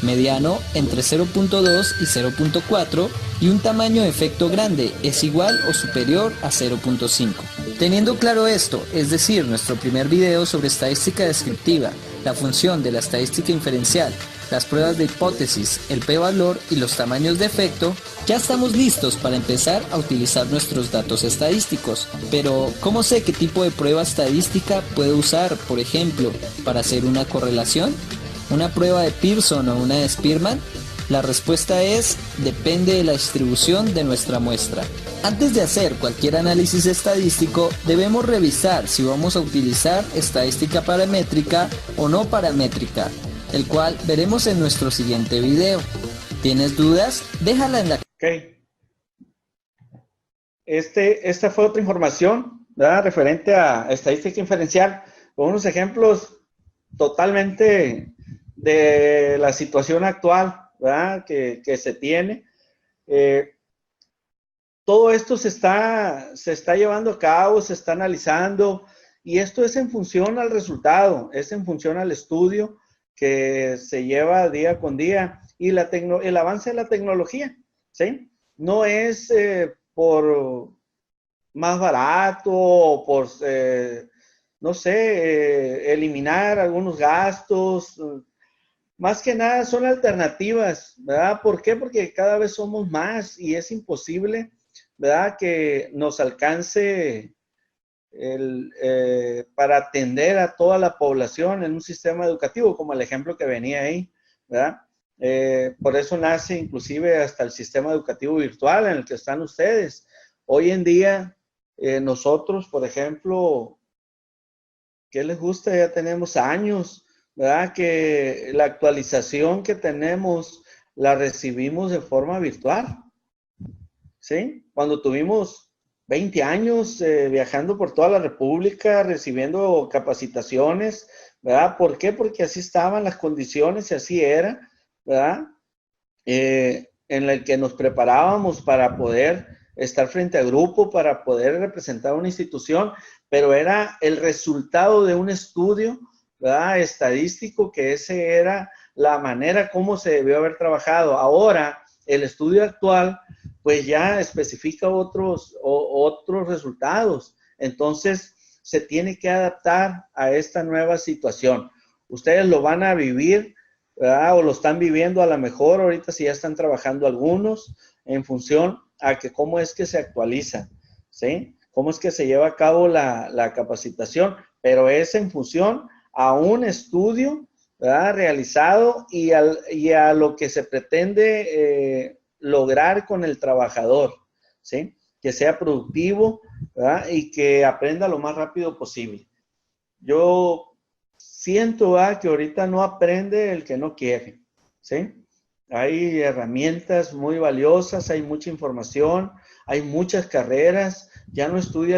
mediano entre 0.2 y 0.4 y un tamaño de efecto grande es igual o superior a 0.5. Teniendo claro esto, es decir, nuestro primer video sobre estadística descriptiva, la función de la estadística inferencial, las pruebas de hipótesis, el p-valor y los tamaños de efecto, ya estamos listos para empezar a utilizar nuestros datos estadísticos. Pero, ¿cómo sé qué tipo de prueba estadística puedo usar, por ejemplo, para hacer una correlación? ¿Una prueba de Pearson o una de Spearman? La respuesta es, depende de la distribución de nuestra muestra. Antes de hacer cualquier análisis estadístico, debemos revisar si vamos a utilizar estadística paramétrica o no paramétrica, el cual veremos en nuestro siguiente video. ¿Tienes dudas? Déjala en la... Ok. Esta fue otra información, ¿verdad? Referente a estadística inferencial, con unos ejemplos totalmente de la situación actual, ¿verdad? Que se tiene. Todo esto se está llevando a cabo, se está analizando, y esto es en función al resultado, es en función al estudio que se lleva día con día, y el avance de la tecnología, ¿sí? No es por más barato, o por, no sé, eliminar algunos gastos. Más que nada son alternativas, ¿verdad? ¿Por qué? Porque cada vez somos más y es imposible, ¿verdad?, que nos alcance para atender a toda la población en un sistema educativo, como el ejemplo que venía ahí, ¿verdad? Por eso nace inclusive hasta el sistema educativo virtual en el que están ustedes. Hoy en día, nosotros, por ejemplo, ¿qué les gusta? Ya tenemos años, ¿verdad?, que la actualización que tenemos la recibimos de forma virtual, ¿sí? Cuando tuvimos 20 años viajando por toda la República, recibiendo capacitaciones, ¿verdad? ¿Por qué? Porque así estaban las condiciones y así era, ¿verdad? En el que nos preparábamos para poder estar frente a grupo, para poder representar una institución, pero era el resultado de un estudio, ¿verdad?, estadístico, que ese era la manera como se debió haber trabajado. Ahora, el estudio actual, pues ya especifica otros resultados. Entonces, se tiene que adaptar a esta nueva situación. Ustedes lo van a vivir, ¿verdad?, o lo están viviendo a lo mejor ahorita, si ya están trabajando algunos, en función a que cómo es que se actualiza, ¿sí? Cómo es que se lleva a cabo la capacitación, pero es en función a un estudio, ¿verdad?, realizado y a lo que se pretende lograr con el trabajador, ¿sí? Que sea productivo, ¿verdad?, y que aprenda lo más rápido posible. Yo siento, ¿verdad?, que ahorita no aprende el que no quiere, ¿sí? Hay herramientas muy valiosas, hay mucha información, hay muchas carreras. Ya no estudia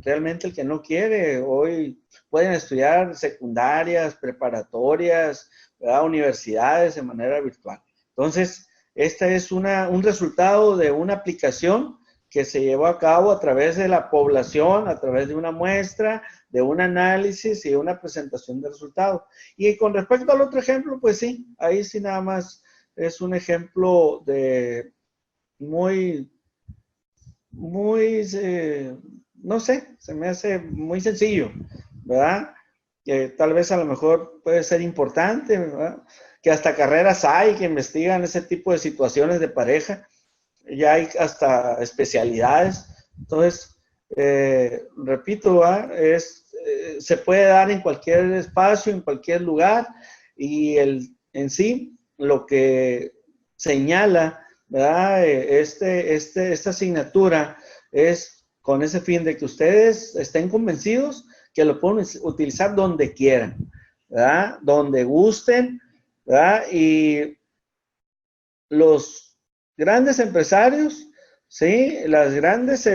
realmente el que no quiere. Hoy pueden estudiar secundarias, preparatorias, ¿verdad?, universidades de manera virtual. Entonces, este es un resultado de una aplicación que se llevó a cabo a través de la población, a través de una muestra, de un análisis y de una presentación de resultados. Y con respecto al otro ejemplo, pues sí, ahí sí nada más es un ejemplo de muy, no sé, se me hace muy sencillo, ¿verdad? Que tal vez a lo mejor puede ser importante, ¿verdad? Que hasta carreras hay que investigan ese tipo de situaciones de pareja, ya hay hasta especialidades. Entonces, repito, ¿verdad?, se puede dar en cualquier espacio, en cualquier lugar, y en sí lo que señala, ¿verdad?, esta asignatura es con ese fin de que ustedes estén convencidos que lo pueden utilizar donde quieran, ¿verdad?, donde gusten, ¿verdad? Y los grandes empresarios, ¿sí?, los grandes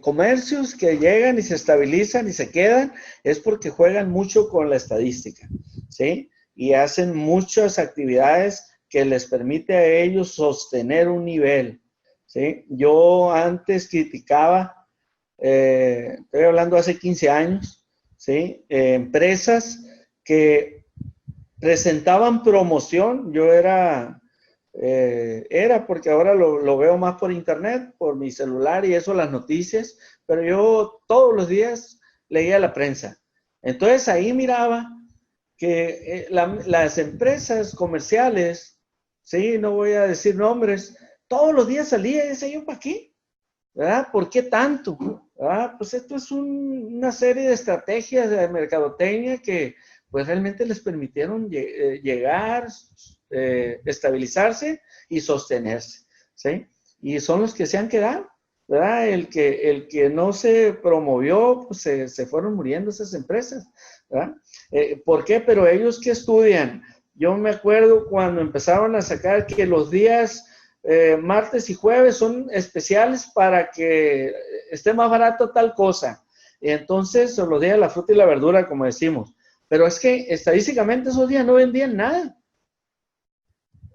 comercios que llegan y se estabilizan y se quedan, es porque juegan mucho con la estadística, ¿sí? Y hacen muchas actividades que les permite a ellos sostener un nivel, ¿sí? Yo antes criticaba, estoy hablando hace 15 años, ¿sí? Empresas que presentaban promoción. Yo era porque ahora lo veo más por internet, por mi celular y eso, las noticias, pero yo todos los días leía la prensa. Entonces ahí miraba que las empresas comerciales, sí, no voy a decir nombres, todos los días salía y decía yo, ¿para qué? ¿Verdad? ¿Por qué tanto? ¿Verdad? Pues esto es una serie de estrategias de mercadotecnia que pues realmente les permitieron llegar, estabilizarse y sostenerse, ¿sí? Y son los que se han quedado, ¿verdad? El que no se promovió, pues se fueron muriendo esas empresas, ¿verdad? ¿Por qué? Pero ellos que estudian, yo me acuerdo cuando empezaron a sacar que los días martes y jueves son especiales para que esté más barato tal cosa, y entonces son los días de la fruta y la verdura, como decimos, pero es que estadísticamente esos días no vendían nada.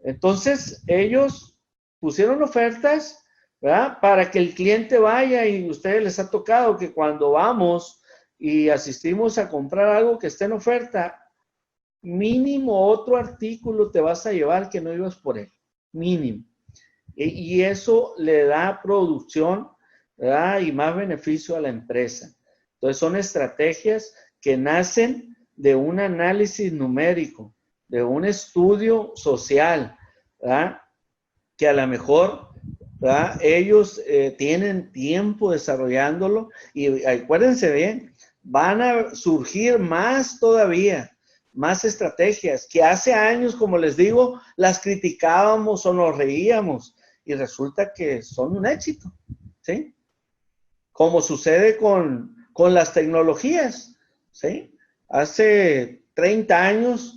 Entonces ellos pusieron ofertas, ¿verdad? Para que el cliente vaya, y a ustedes les ha tocado que cuando vamos y asistimos a comprar algo que esté en oferta, mínimo otro artículo te vas a llevar que no ibas por él, mínimo. Y eso le da producción, ¿verdad? Y más beneficio a la empresa. Entonces son estrategias que nacen de un análisis numérico, de un estudio social, ¿verdad? Que a lo mejor, ¿verdad? Ellos tienen tiempo desarrollándolo, y acuérdense bien, van a surgir más todavía, más estrategias que hace años, como les digo, las criticábamos o nos reíamos, y resulta que son un éxito, ¿sí? Como sucede con las tecnologías, ¿sí? Hace 30 años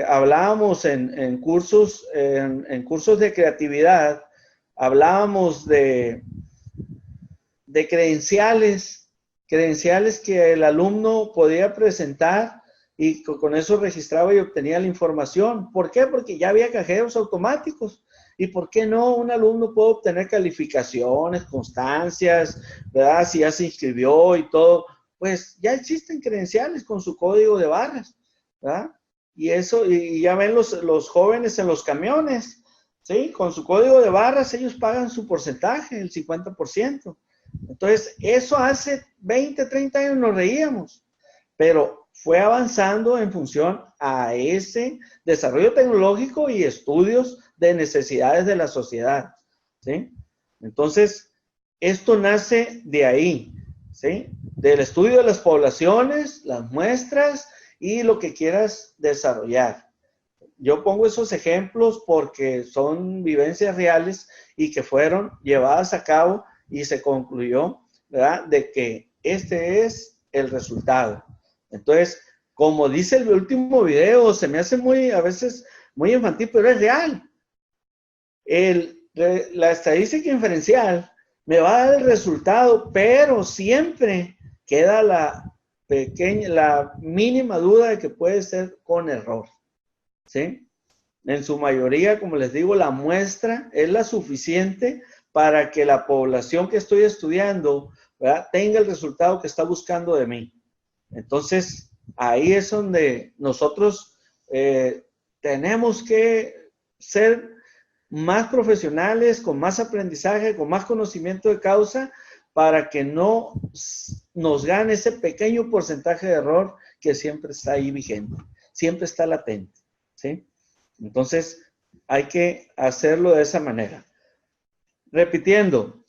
hablábamos en cursos de creatividad, hablábamos de credenciales que el alumno podía presentar y con eso registraba y obtenía la información. ¿Por qué? Porque ya había cajeros automáticos. ¿Y por qué no un alumno puede obtener calificaciones, constancias, ¿verdad? Si ya se inscribió y todo, pues ya existen credenciales con su código de barras, ¿verdad? Y eso, y ya ven los jóvenes en los camiones, ¿sí? Con su código de barras ellos pagan su porcentaje, el 50%. Entonces, eso hace 20, 30 años nos reíamos, pero fue avanzando en función a ese desarrollo tecnológico y estudios de necesidades de la sociedad, ¿sí? Entonces, esto nace de ahí, ¿sí? Del estudio de las poblaciones, las muestras y lo que quieras desarrollar. Yo pongo esos ejemplos porque son vivencias reales y que fueron llevadas a cabo y se concluyó, ¿verdad?, de que este es el resultado. Entonces, como dice el último video, se me hace a veces muy infantil, pero es real. La estadística inferencial me va a dar el resultado, pero siempre queda la mínima duda de que puede ser con error, ¿sí? En su mayoría, como les digo, la muestra es la suficiente para que la población que estoy estudiando, ¿verdad?, tenga el resultado que está buscando de mí. Entonces, ahí es donde nosotros tenemos que ser más profesionales, con más aprendizaje, con más conocimiento de causa, para que no nos gane ese pequeño porcentaje de error que siempre está ahí vigente, siempre está latente, ¿sí? Entonces, hay que hacerlo de esa manera. Repitiendo,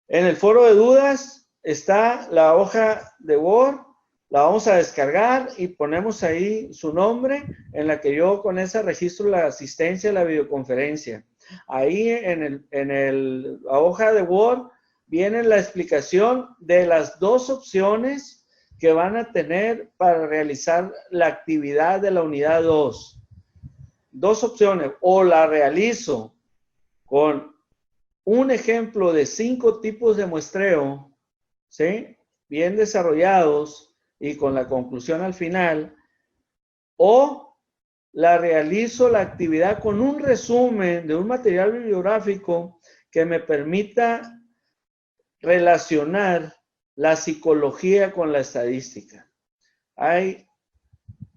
en el foro de dudas está la hoja de Word, la vamos a descargar y ponemos ahí su nombre, en la que yo con esa registro la asistencia a la videoconferencia. Ahí en la hoja de Word viene la explicación de las dos opciones que van a tener para realizar la actividad de la unidad 2. Dos opciones: o la realizo con un ejemplo de 5 tipos de muestreo, ¿sí?, bien desarrollados y con la conclusión al final, o la realizo la actividad con un resumen de un material bibliográfico que me permita relacionar la psicología con la estadística. Hay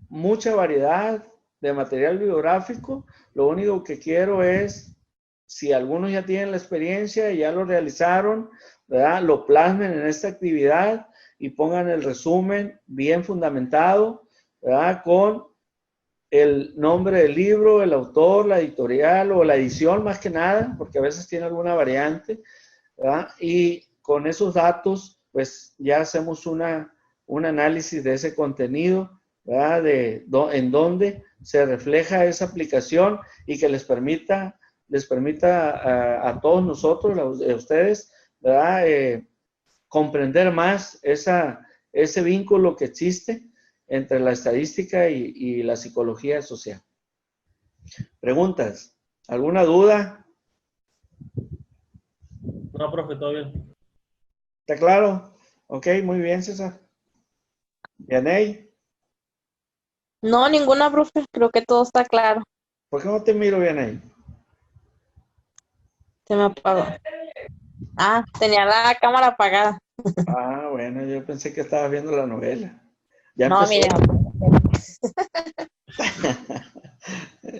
mucha variedad de material bibliográfico. Lo único que quiero es, si algunos ya tienen la experiencia y ya lo realizaron, ¿verdad?, lo plasmen en esta actividad y pongan el resumen bien fundamentado, ¿verdad?, con el nombre del libro, el autor, la editorial o la edición más que nada, porque a veces tiene alguna variante, ¿verdad? Y con esos datos, pues ya hacemos un análisis de ese contenido, ¿verdad?, en dónde se refleja esa aplicación y que les permita a todos nosotros, a ustedes, ¿verdad?, comprender más ese vínculo que existe entre la estadística y la psicología social. ¿Preguntas? ¿Alguna duda? No, profe, todo bien. ¿Está claro? Ok, muy bien, César. ¿Yaney? No, ninguna, profe. Creo que todo está claro. ¿Por qué no te miro, Yaney? Se me apagó. Ah, tenía la cámara apagada. Ah, bueno, yo pensé que estabas viendo la novela. Ya no, empezó. mira.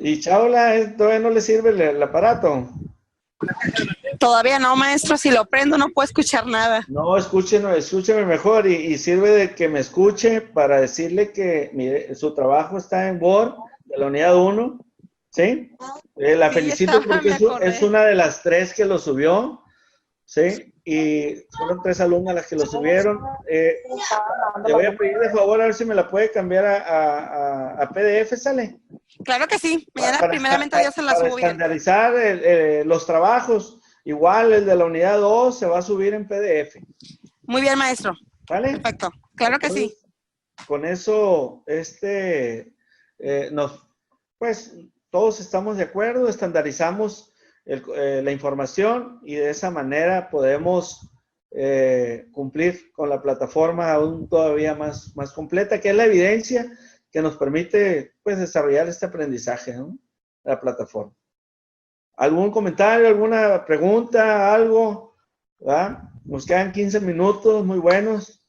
¿Y Chaula todavía no le sirve el aparato? Todavía no, maestro. Si lo prendo no puedo escuchar nada. No, escúcheme mejor y sirve de que me escuche para decirle que mire, su trabajo está en Word de la unidad 1, ¿sí? La felicito porque es una de las 3 que lo subió, ¿sí? Y fueron 3 alumnas las que lo subieron. Le voy a pedir de favor a ver si me la puede cambiar a PDF, ¿sale? Claro que sí. Mañana primeramente ya se la subo bien. Para estandarizar los trabajos. Igual el de la unidad 2 se va a subir en PDF. Muy bien, maestro. ¿Vale? Perfecto. Claro que sí. Con eso, pues todos estamos de acuerdo, estandarizamos la información y de esa manera podemos cumplir con la plataforma aún todavía más completa, que es la evidencia que nos permite pues desarrollar este aprendizaje, ¿no?, la plataforma. ¿Algún comentario, alguna pregunta, algo? ¿Verdad? Nos quedan 15 minutos, muy buenos.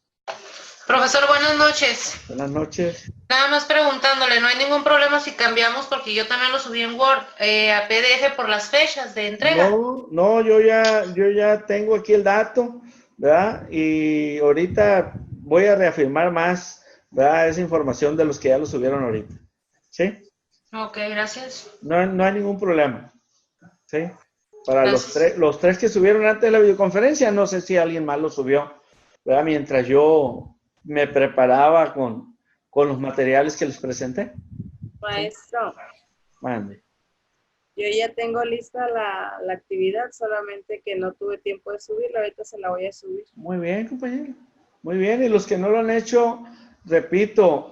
Profesor, buenas noches. Buenas noches. Nada más preguntándole, no hay ningún problema si cambiamos, porque yo también lo subí en Word, a PDF por las fechas de entrega. No, yo ya tengo aquí el dato, ¿verdad? Y ahorita voy a reafirmar más, ¿verdad?, esa información de los que ya lo subieron ahorita. ¿Sí? Ok, gracias. No hay ningún problema. ¿Sí? Para los tres que subieron antes de la videoconferencia, no sé si alguien más lo subió, ¿verdad?, mientras yo me preparaba con los materiales que les presenté. Maestro. Mande. Yo ya tengo lista la actividad, solamente que no tuve tiempo de subirla, ahorita se la voy a subir. Muy bien, compañero. Muy bien, y los que no lo han hecho, repito,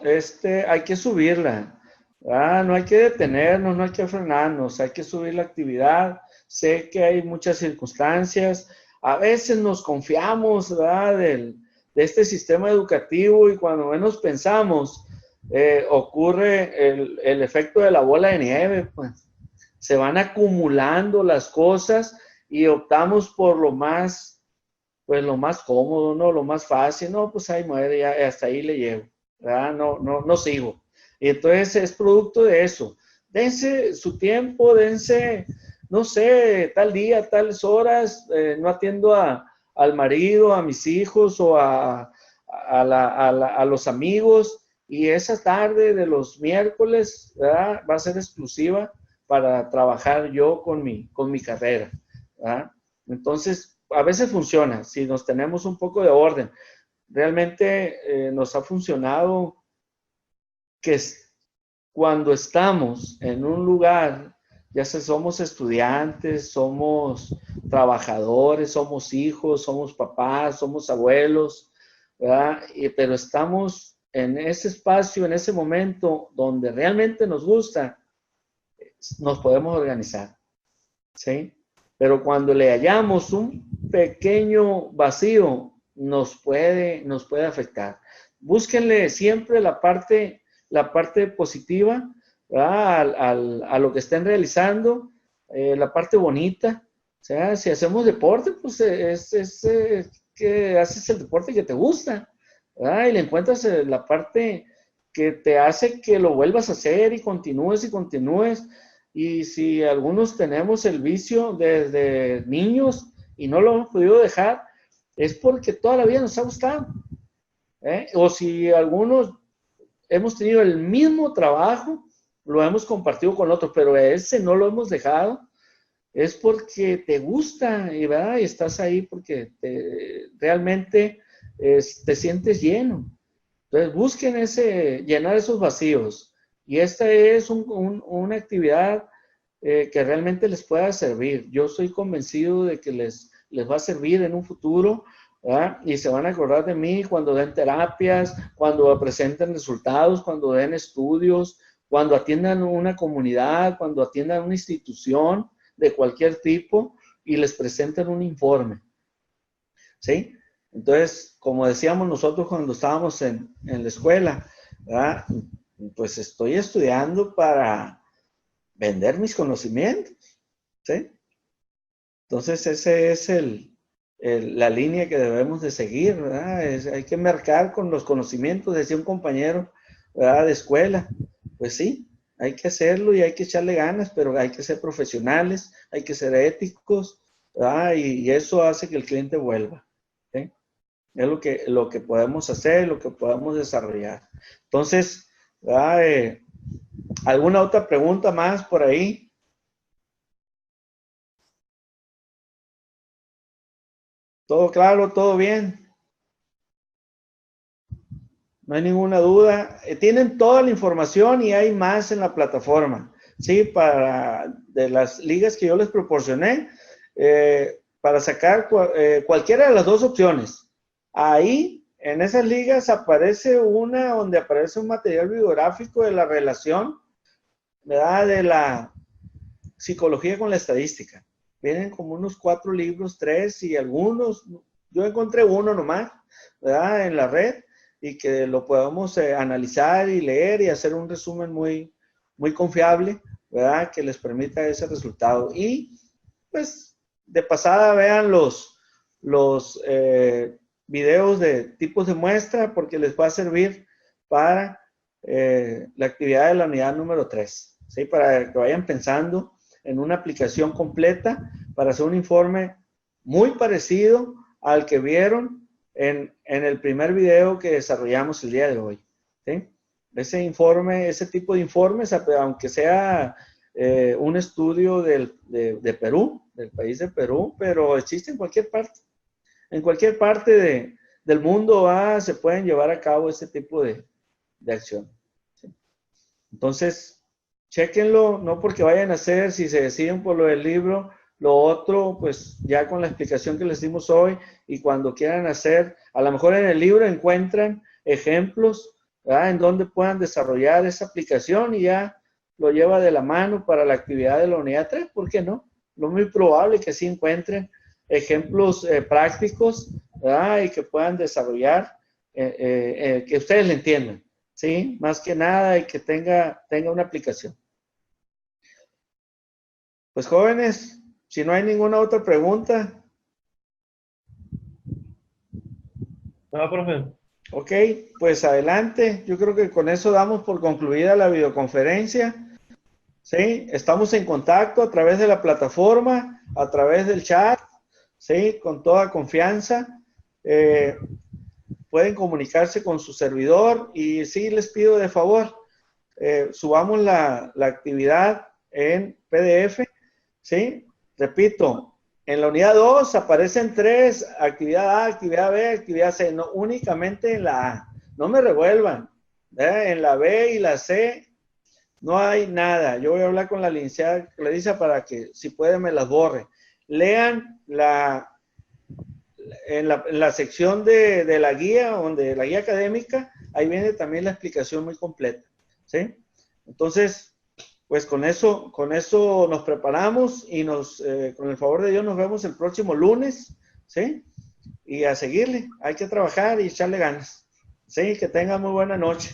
hay que subirla. No hay que detenernos, no hay que frenarnos, hay que subir la actividad. Sé que hay muchas circunstancias, a veces nos confiamos, ¿verdad?, de este sistema educativo, y cuando menos pensamos, ocurre el efecto de la bola de nieve, pues. Se van acumulando las cosas y optamos por lo más cómodo, ¿no?, lo más fácil. No, pues ahí muere, ya hasta ahí le llego, ¿verdad? No sigo. Y entonces es producto de eso. Dense su tiempo, dense, no sé, tal día, tales horas, no atiendo al marido, a mis hijos o a los amigos, y esa tarde de los miércoles, ¿verdad?, va a ser exclusiva para trabajar yo con mi carrera, ¿verdad? Entonces, a veces funciona, si nos tenemos un poco de orden. Realmente nos ha funcionado que cuando estamos en un lugar, ya sea somos estudiantes, somos trabajadores, somos hijos, somos papás, somos abuelos, ¿verdad?, pero estamos en ese espacio, en ese momento donde realmente nos gusta, nos podemos organizar, ¿sí? Pero cuando le hallamos un pequeño vacío, nos puede afectar. Búsquenle siempre la parte positiva, ¿verdad? A lo que estén realizando, la parte bonita. O sea, si hacemos deporte, pues que haces el deporte que te gusta, ¿verdad? Y le encuentras la parte que te hace que lo vuelvas a hacer y continúes y continúes. Y si algunos tenemos el vicio desde niños y no lo hemos podido dejar, es porque toda la vida nos ha gustado. O si algunos hemos tenido el mismo trabajo, lo hemos compartido con otros, pero ese no lo hemos dejado, es porque te gusta, ¿verdad? Y estás ahí porque realmente te sientes lleno. Entonces busquen llenar esos vacíos. Y esta es una actividad que realmente les pueda servir. Yo estoy convencido de que les va a servir en un futuro, ¿verdad? Y se van a acordar de mí cuando den terapias, cuando presenten resultados, cuando den estudios, cuando atiendan una comunidad, cuando atiendan una institución de cualquier tipo y les presenten un informe. ¿Sí? Entonces, como decíamos nosotros cuando estábamos en la escuela, ¿verdad? Pues estoy estudiando para vender mis conocimientos. ¿Sí? Entonces, ese es la línea que debemos de seguir, ¿verdad? Hay que mercar con los conocimientos, decía un compañero, ¿verdad? De escuela. Pues sí, hay que hacerlo y hay que echarle ganas, pero hay que ser profesionales, hay que ser éticos, ¿verdad? Y eso hace que el cliente vuelva. ¿Sí? Es lo que podemos hacer, lo que podemos desarrollar. Entonces, ¿verdad? ¿Alguna otra pregunta más por ahí? ¿Todo claro? ¿Todo bien? No hay ninguna duda. Tienen toda la información y hay más en la plataforma. Sí, de las ligas que yo les proporcioné, para sacar cualquiera de las dos opciones. Ahí, en esas ligas, aparece una donde aparece un material bibliográfico de la relación, ¿verdad? De la psicología con la estadística. Vienen como unos 4 libros, 3 y algunos, yo encontré uno nomás, ¿verdad? En la red, y que lo podamos analizar y leer y hacer un resumen muy, muy confiable, ¿verdad? Que les permita ese resultado. Y, pues, de pasada vean los videos de tipos de muestra porque les va a servir para la actividad de la unidad número 3, ¿sí? Para que vayan pensando en una aplicación completa para hacer un informe muy parecido al que vieron en el primer video que desarrollamos el día de hoy. ¿Sí? Ese informe, ese tipo de informes, aunque sea un estudio de Perú, del país de Perú, pero existe en cualquier parte. En cualquier parte del mundo se pueden llevar a cabo ese tipo de acción. ¿Sí? Entonces, chéquenlo, no porque vayan a hacer, si se deciden por lo del libro, lo otro, pues ya con la explicación que les dimos hoy y cuando quieran hacer, a lo mejor en el libro encuentran ejemplos, ¿verdad? En donde puedan desarrollar esa aplicación y ya lo lleva de la mano para la actividad de la unidad 3, ¿por qué no? Lo muy probable que sí encuentren ejemplos prácticos, ¿verdad? Y que puedan desarrollar, que ustedes le entiendan, ¿sí? Más que nada y que tenga una aplicación. Pues jóvenes, si no hay ninguna otra pregunta. No, profe. Ok, pues adelante. Yo creo que con eso damos por concluida la videoconferencia. ¿Sí? Estamos en contacto a través de la plataforma, a través del chat, ¿sí? Con toda confianza. Pueden comunicarse con su servidor y sí les pido de favor, subamos la actividad en PDF, ¿sí? Repito, en la unidad 2 aparecen 3, actividad A, actividad B, actividad C, no únicamente en la A, no me revuelvan, en la B y la C no hay nada. Yo voy a hablar con la licenciada Clarisa para que si puede me las borre. Lean en la sección de la guía, donde la guía académica, ahí viene también la explicación muy completa, ¿sí? Entonces, pues con eso nos preparamos y con el favor de Dios nos vemos el próximo lunes, ¿sí? Y a seguirle, hay que trabajar y echarle ganas, ¿sí? Que tengan muy buena noche.